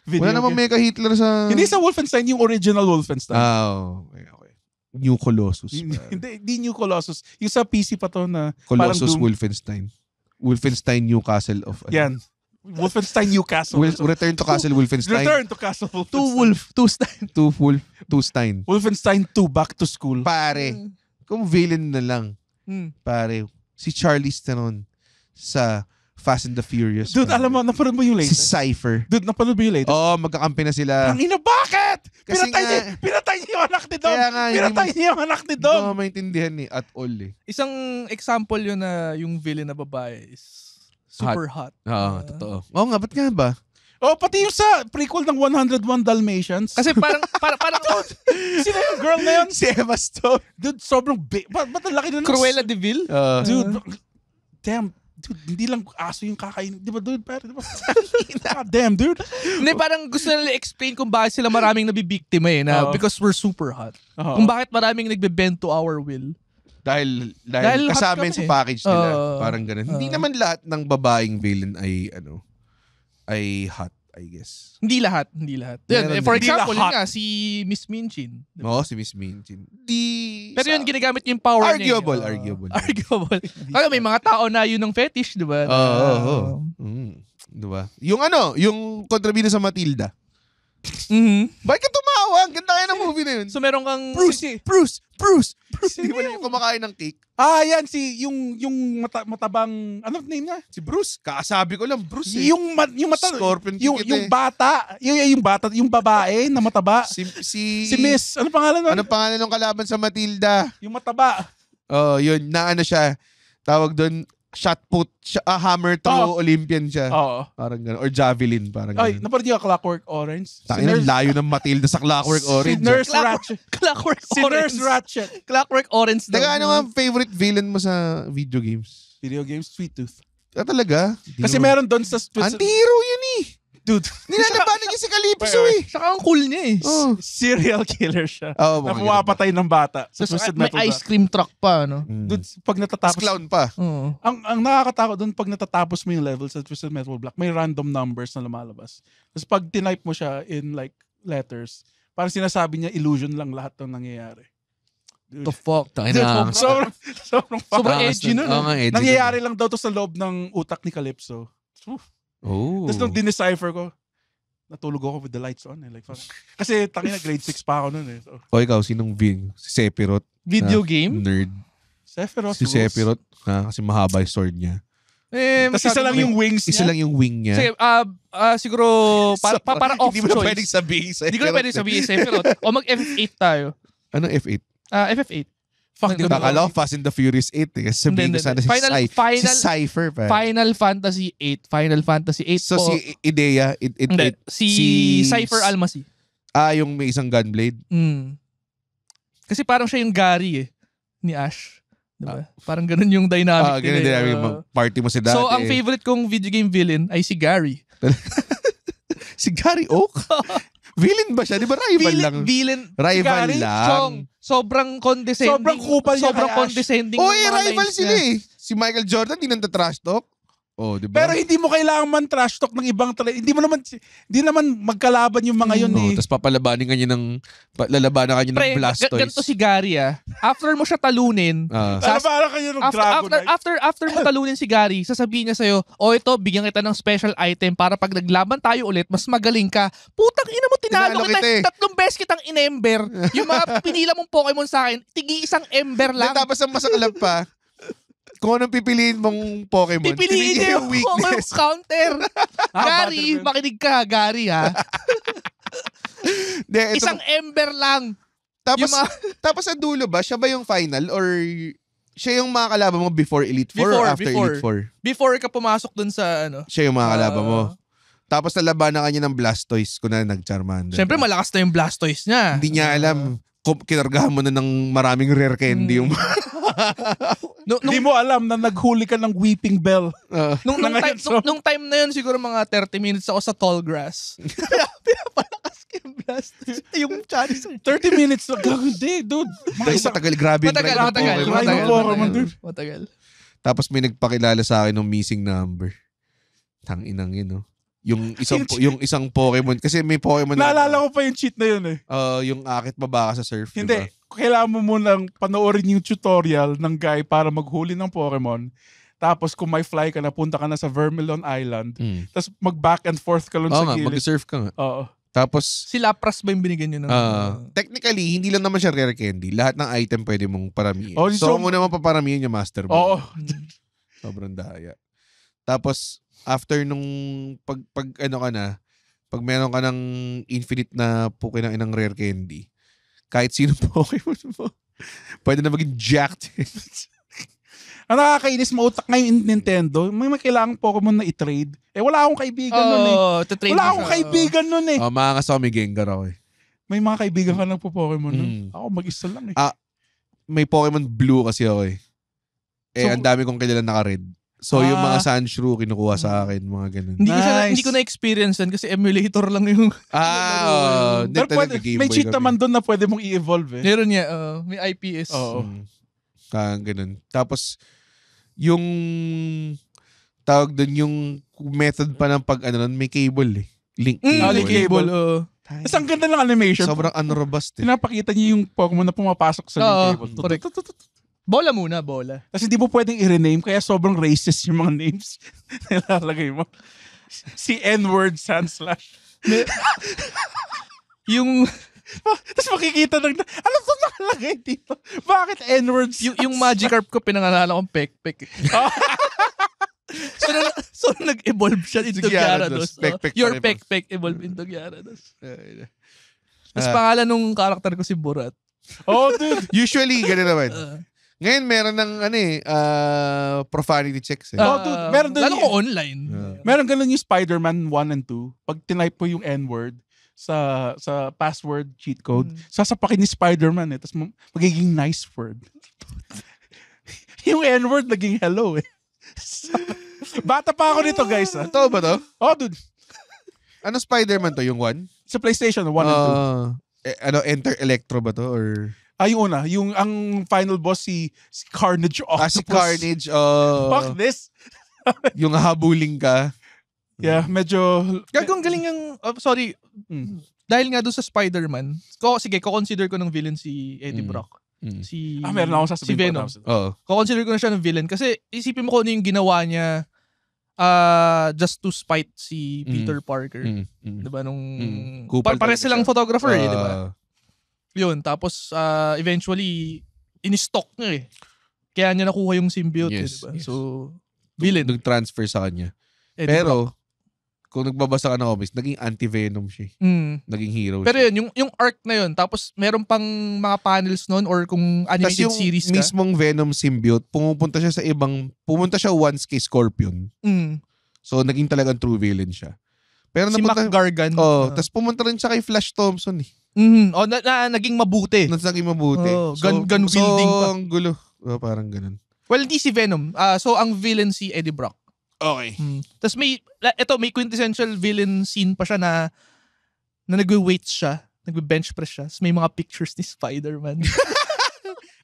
Wala namang Mecha Hitler sa... Hindi sa Wolfenstein, yung original Wolfenstein. Okay. New Colossus. Hindi New Colossus. Yung sa PC pa to na... Colossus Wolfenstein. Wolfenstein New Castle of... Yan. Wolfenstein New Castle. Return to Castle Wolfenstein. Return to Castle Wolfenstein. Two Stein. Wolfenstein 2 Back to School. Pare, kung villain na lang, pare, si Charlize Theron sa Fast and the Furious. Dude, alam mo, napanood mo yung si latest? Cypher. Dude, napanood mo yung latest? Oo, magkakampi na sila. Ang ina, bakit? Kasi Pinatay niya yung anak ni Dom. Kaya nga, Pinatay niya yung anak ni Hindi Dom. ko maintindihan at all eh. Isang example yun na yung villain na babae is super hot. Oo, totoo. Oo nga, ba't nga ba? Oh, pati yung sa prequel ng 101 Dalmatians. Kasi parang Sino yung girl na yun? Si Emma Stone. Dude, sobrang big. Ba't ang laki nun? Cruella de Vil. Dude, damn. Dude, hindi lang aso yung kakain. Di ba, dude? Pero, di ba? God damn, dude. Hindi, parang gusto nila explain kung bakit sila maraming nabibiktima na because we're super hot. Kung bakit maraming nagbe-bend to our will. Dahil hot kasama kami. sa package nila. Parang ganun. Hindi naman lahat ng babaeng villain ay hot, I guess. Hindi lahat. Yun, for Hindi example, lahat. yun nga, si Miss Minchin. Oo, si Miss Minchin. Pero yun, ginagamit yung power niya. Arguable. Kaya may mga tao na yun ng fetish, di ba? Oo. Diba? Yung kontrabida sa Matilda. Bakit ka tumawa? Ang ganda kaya ng movie na yun. So meron kang... Bruce! Di ba yung kumakain ng cake? Yan, yung matabang, ano name niya? Si Bruce. Kakasabi ko lang, Bruce eh. Yung mata, Scorpion yung King bata, yung babae na mataba. Si Miss, ano pangalan nun? Anong pangalan ng kalaban sa Matilda? Yung mataba. Yun, na ano siya. Tawag doon, shot put, hammer throw Olympian siya. Oo. Parang gano'n. Or javelin, parang Ay, gano'n. napanood niyo Clockwork Orange? Tangin, layo ng Matilda sa Clockwork Orange. Si Nurse Ratchet. Clockwork Si Orange. Nurse Ratchet. Clockwork Orange daw. Teka, ano nga ang favorite villain mo sa video games? Video games, Sweet Tooth. Talaga? Kasi meron doon sa... Anti-hero yun eh. Dude. Nilalabanan niya si Calypso eh. Saka ang cool niya eh. Oh. Serial killer siya. Oo, Na pumapatay ng bata. Sa Tapos Twisted may Metal ice cream truck pa, no? Dude, pag Tapos natatapos... clown pa. Oo. Ang nakakatakot doon, pag natatapos mo yung level sa Twisted Metal Block, may random numbers na lumalabas. Tapos pag tinype mo siya in like letters, parang sinasabi niya illusion lang lahat ng nangyayari. The fuck? Tangin na. Sobrang edgy nun. Oo nga, edgy. Nangyayari lang daw to sa loob ng utak ni Calypso. Oh. Tapos nung dinecipher ko, natulog ako with the lights on. Like, kasi tangina grade 6 pa ako nun eh. So, O ikaw, sinong Vin? Si Sephiroth? Video game? Nerd. Sephiroth Si rules. Sephiroth. Kasi mahaba yung sword niya. Tapos isa lang yung wings Isa niya. lang yung wing niya. Sige, siguro, para off Hindi mo na choice. pwedeng sabihin Sephiroth. Hindi ko na pwedeng sabihin Sephiroth. O mag-F8 tayo. Ano F8? FF8. Fuck, di ko na- Akala ko Fast and the Furious 8 eh. Kasi sabihin ko Hindi. sana si Cypher pa. Final Fantasy 8. Final Fantasy 8 So po. si Idea, Hindi. Si Cypher Almasi. Yung may isang gunblade. Kasi parang siya yung Gary eh. Ni Ash. Diba? Parang ganun yung dynamic Ganun nila. din yung party mo si dati. So, ang favorite kong video game villain ay si Gary. Si Gary Oak? Villain ba siya? Di ba rival lang? Villain. Rival si Gary, lang. Chong, sobrang condescending. Sobrang kupal niya Sobrang kay Ash. condescending. Oy, ng mga rival lines sila niya. eh. Si Michael Jordan, di nang trash talk. Oh, di ba? Pero hindi mo kailangan man trash talk ng ibang hindi naman magkalaban yung mga yun eh. Tapos papalabanin ka niya lalabanan ka niya ng Pre, Blastoise. ganito si Gary ah. After mo siya talunin, Para kayo ng Dragonite. after mo talunin si Gary, sasabihin niya sa'yo, ito, bigyan kita ng special item para pag naglaban tayo ulit, mas magaling ka. Putang ina mo, tinalo Tinalo kita. kita eh. 3 beses kitang in-ember. Yung mga pinila mong Pokemon sa akin, tigi isang ember lang. Tapos ang masakalap pa, kung anong pipiliin mong Pokemon, Pipiliin niya yung Pokemon counter. Gary, Butterfree. makinig ka, Gary ha. Hindi, ito- Isang ember lang. tapos, yung mga- tapos sa dulo ba, siya ba yung final or siya yung mga kalaban mo before Elite 4 or after Elite 4? Before ka pumasok dun sa Siya yung mga kalaban mo. Tapos nalabanan ka niya ng Blastoise kung na nag-Charmander. Siyempre, malakas na yung Blastoise niya. Hindi niya alam. Kinargahan mo na ng maraming rare candy yung... Hindi mo alam na naghuli ka ng Weeping Bell. Nung time na yun, siguro mga 30 minutes ako sa tall grass. Pinapalakas ko yung Blastoise. Yung Charizard. 30 minutes. Hindi, dude. Matagal, grabe yung Matagal, grind ng matagal. Pokemon. Grind ng Pokemon, dude. Matagal. Tapos may nagpakilala sa akin ng missing number. Tanginang yun, no? Yung isang Pokemon. Kasi may Pokemon Naalala ko pa yung cheat na yun eh. yung akit baba ka sa surf. Hindi. Diba? Kailangan mo munang panoorin yung tutorial ng guy para maghuli ng Pokemon. Tapos kung may fly ka na, punta ka na sa Vermilion Island. Tapos mag-back and forth ka lang Oo sa nga, gilid. mag-surf ka nga. Oo. Tapos, Si Lapras ba yung binigyan nyo ng... technically, hindi lang naman siya rare candy. Lahat ng item pwede mong paramihin. Oh, so, so- muna mo paparamihin yung master mo. Oo. Sobrang daya. Tapos, after nung pag ano ka na, pag meron ka ng infinite na pukin ng inang rare candy, kahit sino Pokemon mo, pwede na maging jacked. Ang nakakainis, mautak ngayon yung Nintendo. May kailangang Pokemon na i-trade. Wala akong kaibigan nun eh. To-trade Wala mo akong siya. kaibigan nun eh. Maangas ako, may Gengar ako eh. May mga kaibigan ka nagpo-Pokemon nun. Mm. Ako mag-isa lang eh. May Pokemon Blue kasi ako eh. So, Ang dami kong kilala naka-red. So, yung mga Sandshrew, kinukuha sa akin, mga ganun. Nice. Hindi ko na-experience yan kasi emulator lang yung... Pero pwede, may cheat naman doon na pwede mong i-evolve eh. Meron niya, may IPS. Oo. Ganun. Tapos, yung tawag doon, yung method pa ng pag ano nun, may cable eh. Link cable. Link cable. Tapos ang ganda ng animation. Sobrang unrobust eh. Pinapakita niyo yung Pokemon na pumapasok sa link cable. Correct. Bola muna, bola. Tapos hindi mo pwedeng i-rename kaya sobrang racist yung mga names. Nilalagay mo. Si N-word Sandslash. Yung... Tapos makikita ng... Ano to nakalagay dito? Bakit N-word yung Magikarp ko, pinangalala kong Pek-Pek. so nag-evolve siya into Gyarados. Pek-Pek Your pa rin. Pek-Pek evolved into Gyarados. Tapos pangalan nung karakter ko si Borat. Oh, dude. Usually, gano'n naman. Ngayon, meron ng profanity checks eh. Dude. Meron doon Lalo ko online. Meron ganun yung Spider-Man 1 and 2. Pag tinype po yung N-word sa password cheat code, sasapakin ni Spider-Man eh. Tapos magiging nice word. Yung N-word naging hello eh. Bata pa ako nito guys. Totoo ba to? Oh dude. Ano Spider-Man to? Yung 1? Sa PlayStation 1 and 2. Enter Electro ba to? Or... Yung una. Yung ang final boss si Carnage Octopus. Si Carnage. Fuck this. Yung habulin ka. Yeah, medyo... Gagawang galing yung... sorry. Dahil nga doon sa Spider-Man, consider ko ng villain si Eddie Brock. meron ako sasabihin. Si Venom. Oo. Consider ko na siya ng villain kasi isipin mo kung ano yung ginawa niya just to spite si Peter Parker. Diba? Pare silang photographer eh, diba? Yun. Tapos eventually, in-stock niya eh. Kaya niya nakuha yung symbiote. Yes, Diba? yes. So, villain. Nag-transfer sa kanya. Eddie Brock. Pero, kung nagbabasa ka ng comics, naging anti-Venom siya. Naging hero Pero siya. yun, yung arc na yun, tapos meron pang mga panels nun or kung animated yung series ka. mismong Venom symbiote, pumunta siya once kay Scorpion. So, naging talagang true villain siya. Pero Si Mac Gargan. Tapos pumunta rin siya kay Flash Thompson eh. Naging mabuti. Naging mabuti. Gun wielding pa. Ang gulo. Parang ganun. Well, hindi si Venom. So, ang villain si Eddie Brock. Okay. Tapos may quintessential villain scene pa siya na nagwe-weights siya. Nagwe-bench press siya. Tapos may mga pictures ni Spider-Man.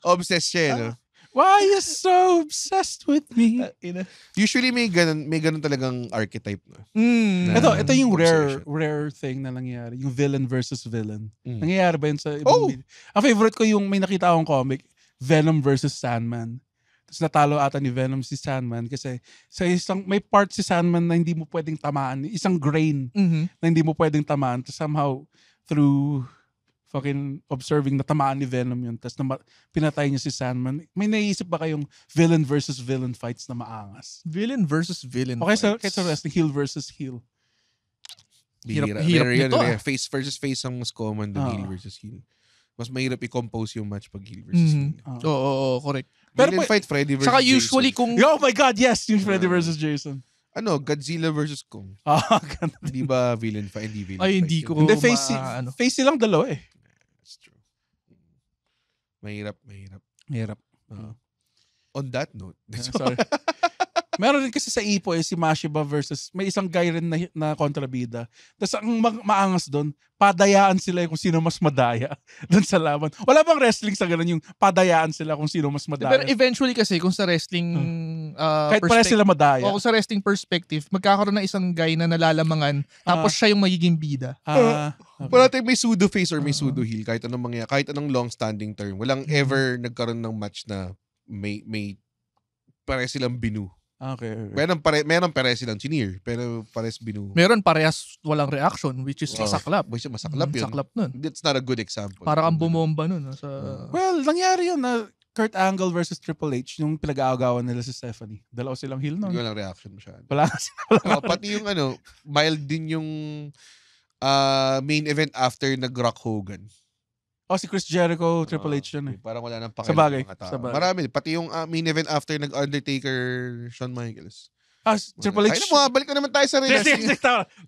Obsessed siya, no? Why are you so obsessed with me? Usually may ganun talagang archetype, no? Ito yung obsession. rare thing na nangyayari. Yung villain versus villain. Nangyayari ba yun sa ibang video? Ang favorite ko yung may nakita akong comic, Venom versus Sandman. Tapos natalo ata ni Venom si Sandman kasi sa may part si Sandman na hindi mo pwedeng tamaan. Isang grain na hindi mo pwedeng tamaan. Tapos somehow, through fucking observing, natamaan ni Venom yun. Tapos pinatay niya si Sandman. May naisip ba kayong villain versus villain fights na maangas? Villain versus villain Okay, fights. sa wrestling, heel versus heel. Hirap Rare nito, yan. Face versus face ang mas common than heel versus heel. Mas mahirap i-compose yung match pag heel versus heel. Oo, correct. Pero Pero fight Freddy versus Saka Jason. usually kung... Oh my God, yes! Yung Freddy versus Jason. Godzilla versus Kong. Ganda. Di ba villain fight? Hindi villain Ay, fight hindi yun. ko... Hindi, face silang dalawa eh. That's true. Mahirap. Hirap. On that note, Sorry. Meron rin kasi sa Ipo si Mashiba versus, may isang guy rin na kontrabida. Tapos ang maangas doon, padayaan sila kung sino mas madaya doon sa laban. Wala bang wrestling sa ganun yung padayaan sila kung sino mas madaya? Pero eventually kasi kung sa wrestling kahit pala sila madaya. o kung sa wrestling perspective, magkakaroon ng isang guy na nalalamangan tapos siya yung magiging bida. Okay. wala tayong may pseudo face or may pseudo heel. Kahit anong mangyayari, kahit anong long-standing term. Walang ever nagkaroon ng match na may pare silang binu. Okay. Meron pares silang chineer, pero pares binu. Meron parehas walang reaction, which is masaklap. Masaklap yun. Masaklap nun. That's not a good example. Parang ang bumomba nun. Sa... Well, nangyari yun na Kurt Angle versus Triple H, yung pinag-aagawan nila si Stephanie. Dalawa silang heel nun. Hindi ko lang reaction masyado. Wala Pati yung mild din yung main event after nag-Rock Hogan. si Chris Jericho, Triple H yun eh. Parang wala nang Sa pakialam bagay. ng mga tao. Sa bagay. Marami. Pati yung main event after nag-Undertaker, Shawn Michaels. Triple H. Ay, balik na naman tayo sa wrestling.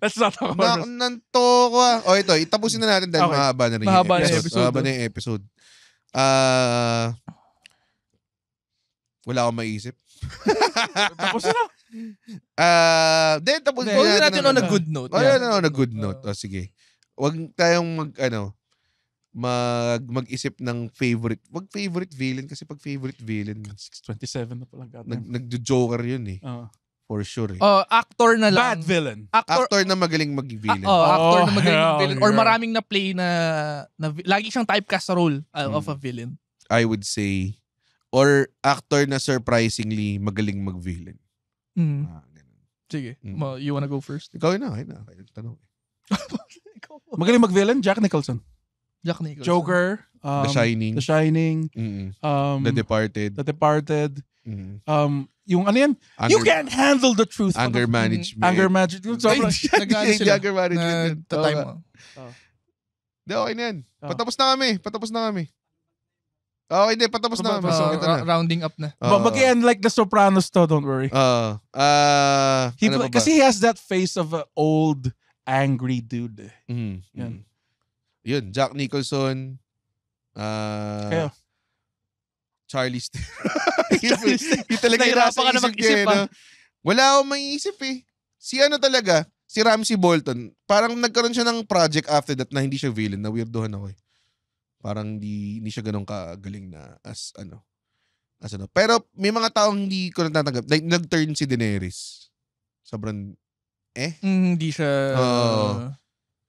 Let's not talk about this. Nanto ko. Ito, itapusin na natin dahil Okay. mahaba na rin Mahaba yung na episode. episode. Mahaba na yung episode. Wala akong maisip. Tapos na. Tapos Hindi. Huwag natin on a good note. On a good note. Sige. Huwag tayong mag-isip ng favorite. Wag favorite villain kasi pag favorite villain, 627 na pala. nag-joker yun eh. For sure eh. Actor na lang. Bad villain. Actor na magaling mag-villain. Actor na magaling yeah, villain. Or yeah. maraming na-play na lagi siyang typecast sa role of a villain. I would say. Or actor na surprisingly magaling mag-villain. Mm. Ganun. Sige. Mm. You wanna go first? Ikaw na. Tanong. Magaling mag-villain, Jack Nicholson. Jack Nicholson. Joker. The Shining. The Shining. The Departed. The Departed. Yung ano yan? You can't handle the truth. Anger management. Anger management. Nag-ano sila? Anger management. Na-time mo. Hindi, okay na yan. Patapos na kami. Okay, hindi. Patapos na kami. So, ito na. Rounding up na. Mag-end like The Sopranos to, don't worry. Ano ba ba? Kasi he has that face of an old, angry dude. Yan. Yun, Jack Nicholson. Kayo. Charlize Theron. Yung talaga yung nasa Nahirapan ka na isip mag-isip, niya, Wala akong maiisip eh. Si talaga, si Ramsey Bolton, parang nagkaroon siya ng project after that na hindi siya villain, na weirdohan ako eh. Parang hindi siya ganun kagaling na as ano. Pero may mga taong hindi ko natatanggap. Like, nag-turn si Daenerys. Sobrang, Hindi siya...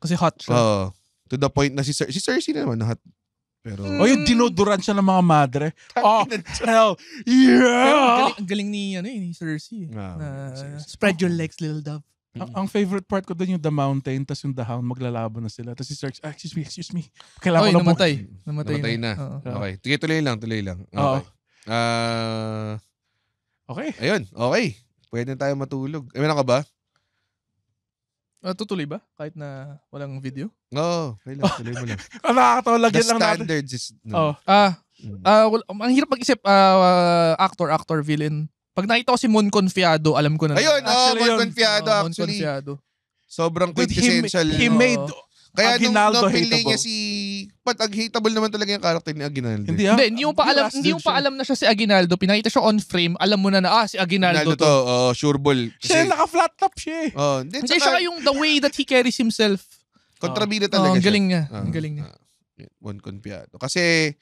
kasi hot siya. To the point na si Cersei na naman, hot. Pero, yung dinoduran siya ng mga madre. Hell yeah! Ang galing ni Cersei. Cersei. Spread your legs, little dove. Ang favorite part ko doon yung The Mountain, tas yung The Hound, maglalaban na sila. Tas si Cersei, excuse me. Kailangan ko Namatay na. Okay. Sige, tuloy lang. Okay. Okay. Ayun, okay. Pwede na tayo matulog. Meron ka ba? Tutuloy ba? Kahit na walang video? Oo, okay lang. Tuloy mo lang. Nakakatawa, The lagyan lang natin. standards is... Ang hirap mag-isip, actor, villain. Pag nakita ko si Mon Confiado, alam ko na. Ayun, Mon Confiado Mon actually. Confiado. Sobrang quintessential. He made Kaya Aguinaldo nung pinili hateable. niya hateable naman talaga yung character ni Aguinaldo. Hindi mo pa alam na siya si Aguinaldo. Pinakita siya on frame, alam mo na si Aguinaldo to. Sure ball. Siya naka-flat top siya eh. Hindi siya yung the way that he carries himself. Kontrabida talaga Ang siya. galing niya. Ang galing niya. Mon Confiado. Kasi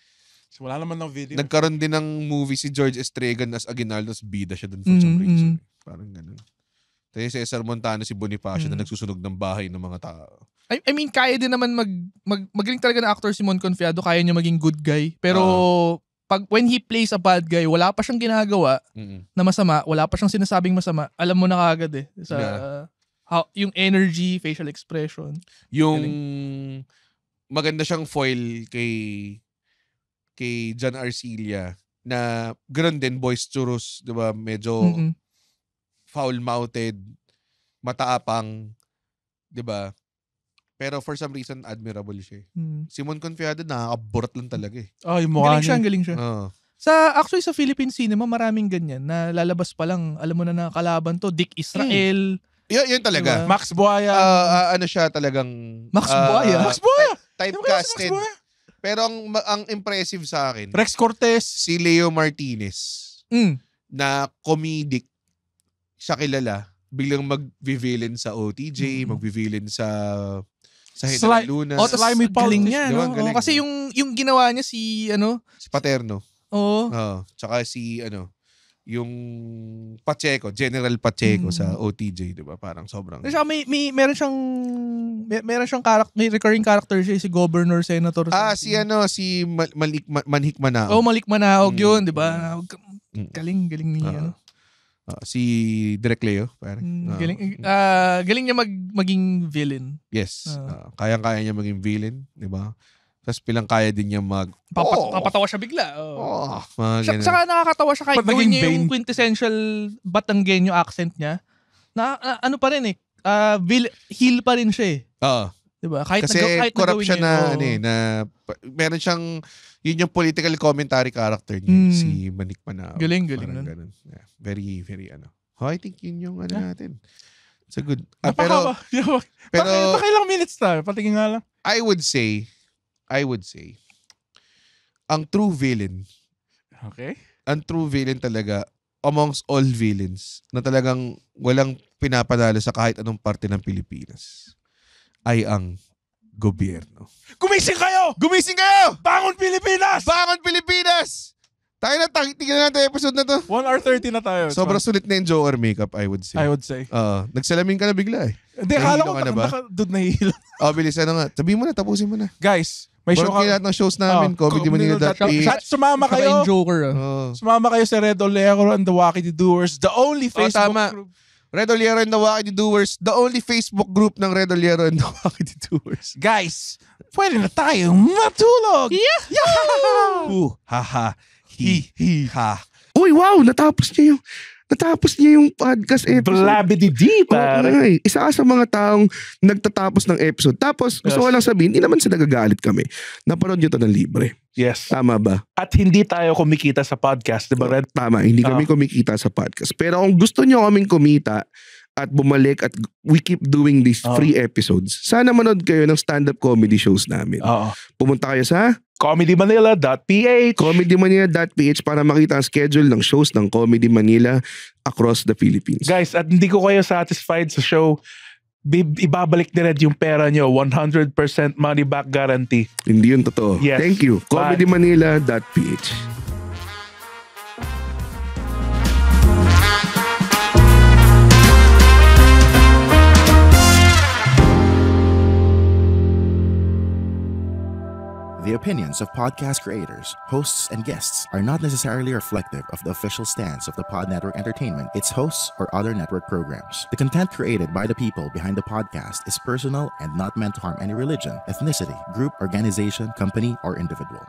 wala naman ng video. nagkaroon din ng movie si George Estragan as Aguinaldo, as bida siya dun for some reason. Parang ganun. Tayo si Cesar Montano, si Bonifacio na nagsusunog ng bahay ng mga tao. I mean, kaya din naman magaling talaga na actor si Mon Confiado, kaya niya maging good guy. Pero when he plays a bad guy, wala pa siyang ginagawa na masama, wala pa siyang sinasabing masama, alam mo na kagad eh. Yung energy, facial expression. Yung maganda siyang foil kay John Arcilla na ganoon din, boisterous, 'di ba? Medyo foul-mouthed, mataapang, 'di ba? Pero for some reason admirable siya. Si Mon Confiado nakakaburat lang talaga eh. Yung mukha niya. Galing siya. Actually sa Philippine cinema maraming ganyan na lalabas pa lang, alam mo na kalaban to, Dick Israel. Yun talaga. Diba? Max Buaya. Ano siya talagang Max Buaya. Max Buaya. Typecasted. Pero ang impressive sa akin, Rex Cortez. si Leo Martinez na comedic siya kilala, biglang mag-villain sa OTJ, mag-villain sa Hidden Luna. Slimy galing niya, diba? no? Galing, kasi yung ginawa niya si Paterno. Oo. Tsaka si yung Pacheco, General Pacheco sa OTJ, 'di ba? Parang sobrang. Meron siyang may recurring character siya, si Governor, Senator. Si Manhik Manaog. Malik Manaog yun, 'di ba? Galing ni Si Direk Leo, parang. Galing niya maging villain. Yes. Kayang-kaya niya maging villain, di ba? Tapos kaya din niya papatawa siya bigla. Saka nakakatawa siya kahit gawin niya yung quintessential Batanggenyo accent niya. Ano pa rin heel pa rin siya Diba? Kasi corrupt siya na meron siyang, yun yung political commentary character niya, si Manik Manao. Galing nun. Yeah. Very, very I think yun yung natin. It's a good. Pero pakailang minutes tayo? Patingin nga lang. I would say, ang true villain. Okay. Ang true villain talaga, amongst all villains, na talagang walang pinapadalo sa kahit anong parte ng Pilipinas, ay ang gobyerno. Gumising kayo! Bangon Pilipinas! Bangon Pilipinas! Tingnan natin episode na to. 1 hour 30 na tayo. Sobrang sulit na yung Joker makeup, I would say. Nagsalamin ka na bigla Hindi, akala ko doon nahihilo. Bilis na. Sabihin mo na, tapusin mo na. Guys, may show ka. Lahat ng shows namin, comedymanila.ph. Sumama kayo. Joker. Sumama kayo sa Red Olero and the Wacky Doers, the only Facebook group. Red Olero and the Wacky Doers, the only Facebook group ng Red Olero and the Wacky Doers. Guys, pwede na tayong matulog. Yahoo! Haha. Ha. Uy, wow! Natapos niya yung podcast episode. Blabidi-di, pare. Isa sa mga taong nagtatapos ng episode. Tapos, gusto ko lang sabihin, hindi naman sila nagagalit kami. Napanood nyo ito ng libre. Yes. Tama ba? At hindi tayo kumikita sa podcast, di ba, Red? Tama, hindi kami kumikita sa podcast. Pero kung gusto nyo kaming kumita at bumalik at we keep doing these free episodes, sana manood kayo ng stand-up comedy shows namin. Pumunta kayo sa comedymanila.ph para makita ang schedule ng shows ng Comedy Manila across the Philippines. Guys, at hindi ko kayo satisfied sa show, ibabalik ni Red yung pera nyo. 100% money back guarantee. Hindi yun totoo. Yes. Thank you. comedymanila.ph. The opinions of podcast creators, hosts, and guests are not necessarily reflective of the official stance of the Pod Network Entertainment, its hosts, or other network programs. The content created by the people behind the podcast is personal and not meant to harm any religion, ethnicity, group, organization, company, or individual.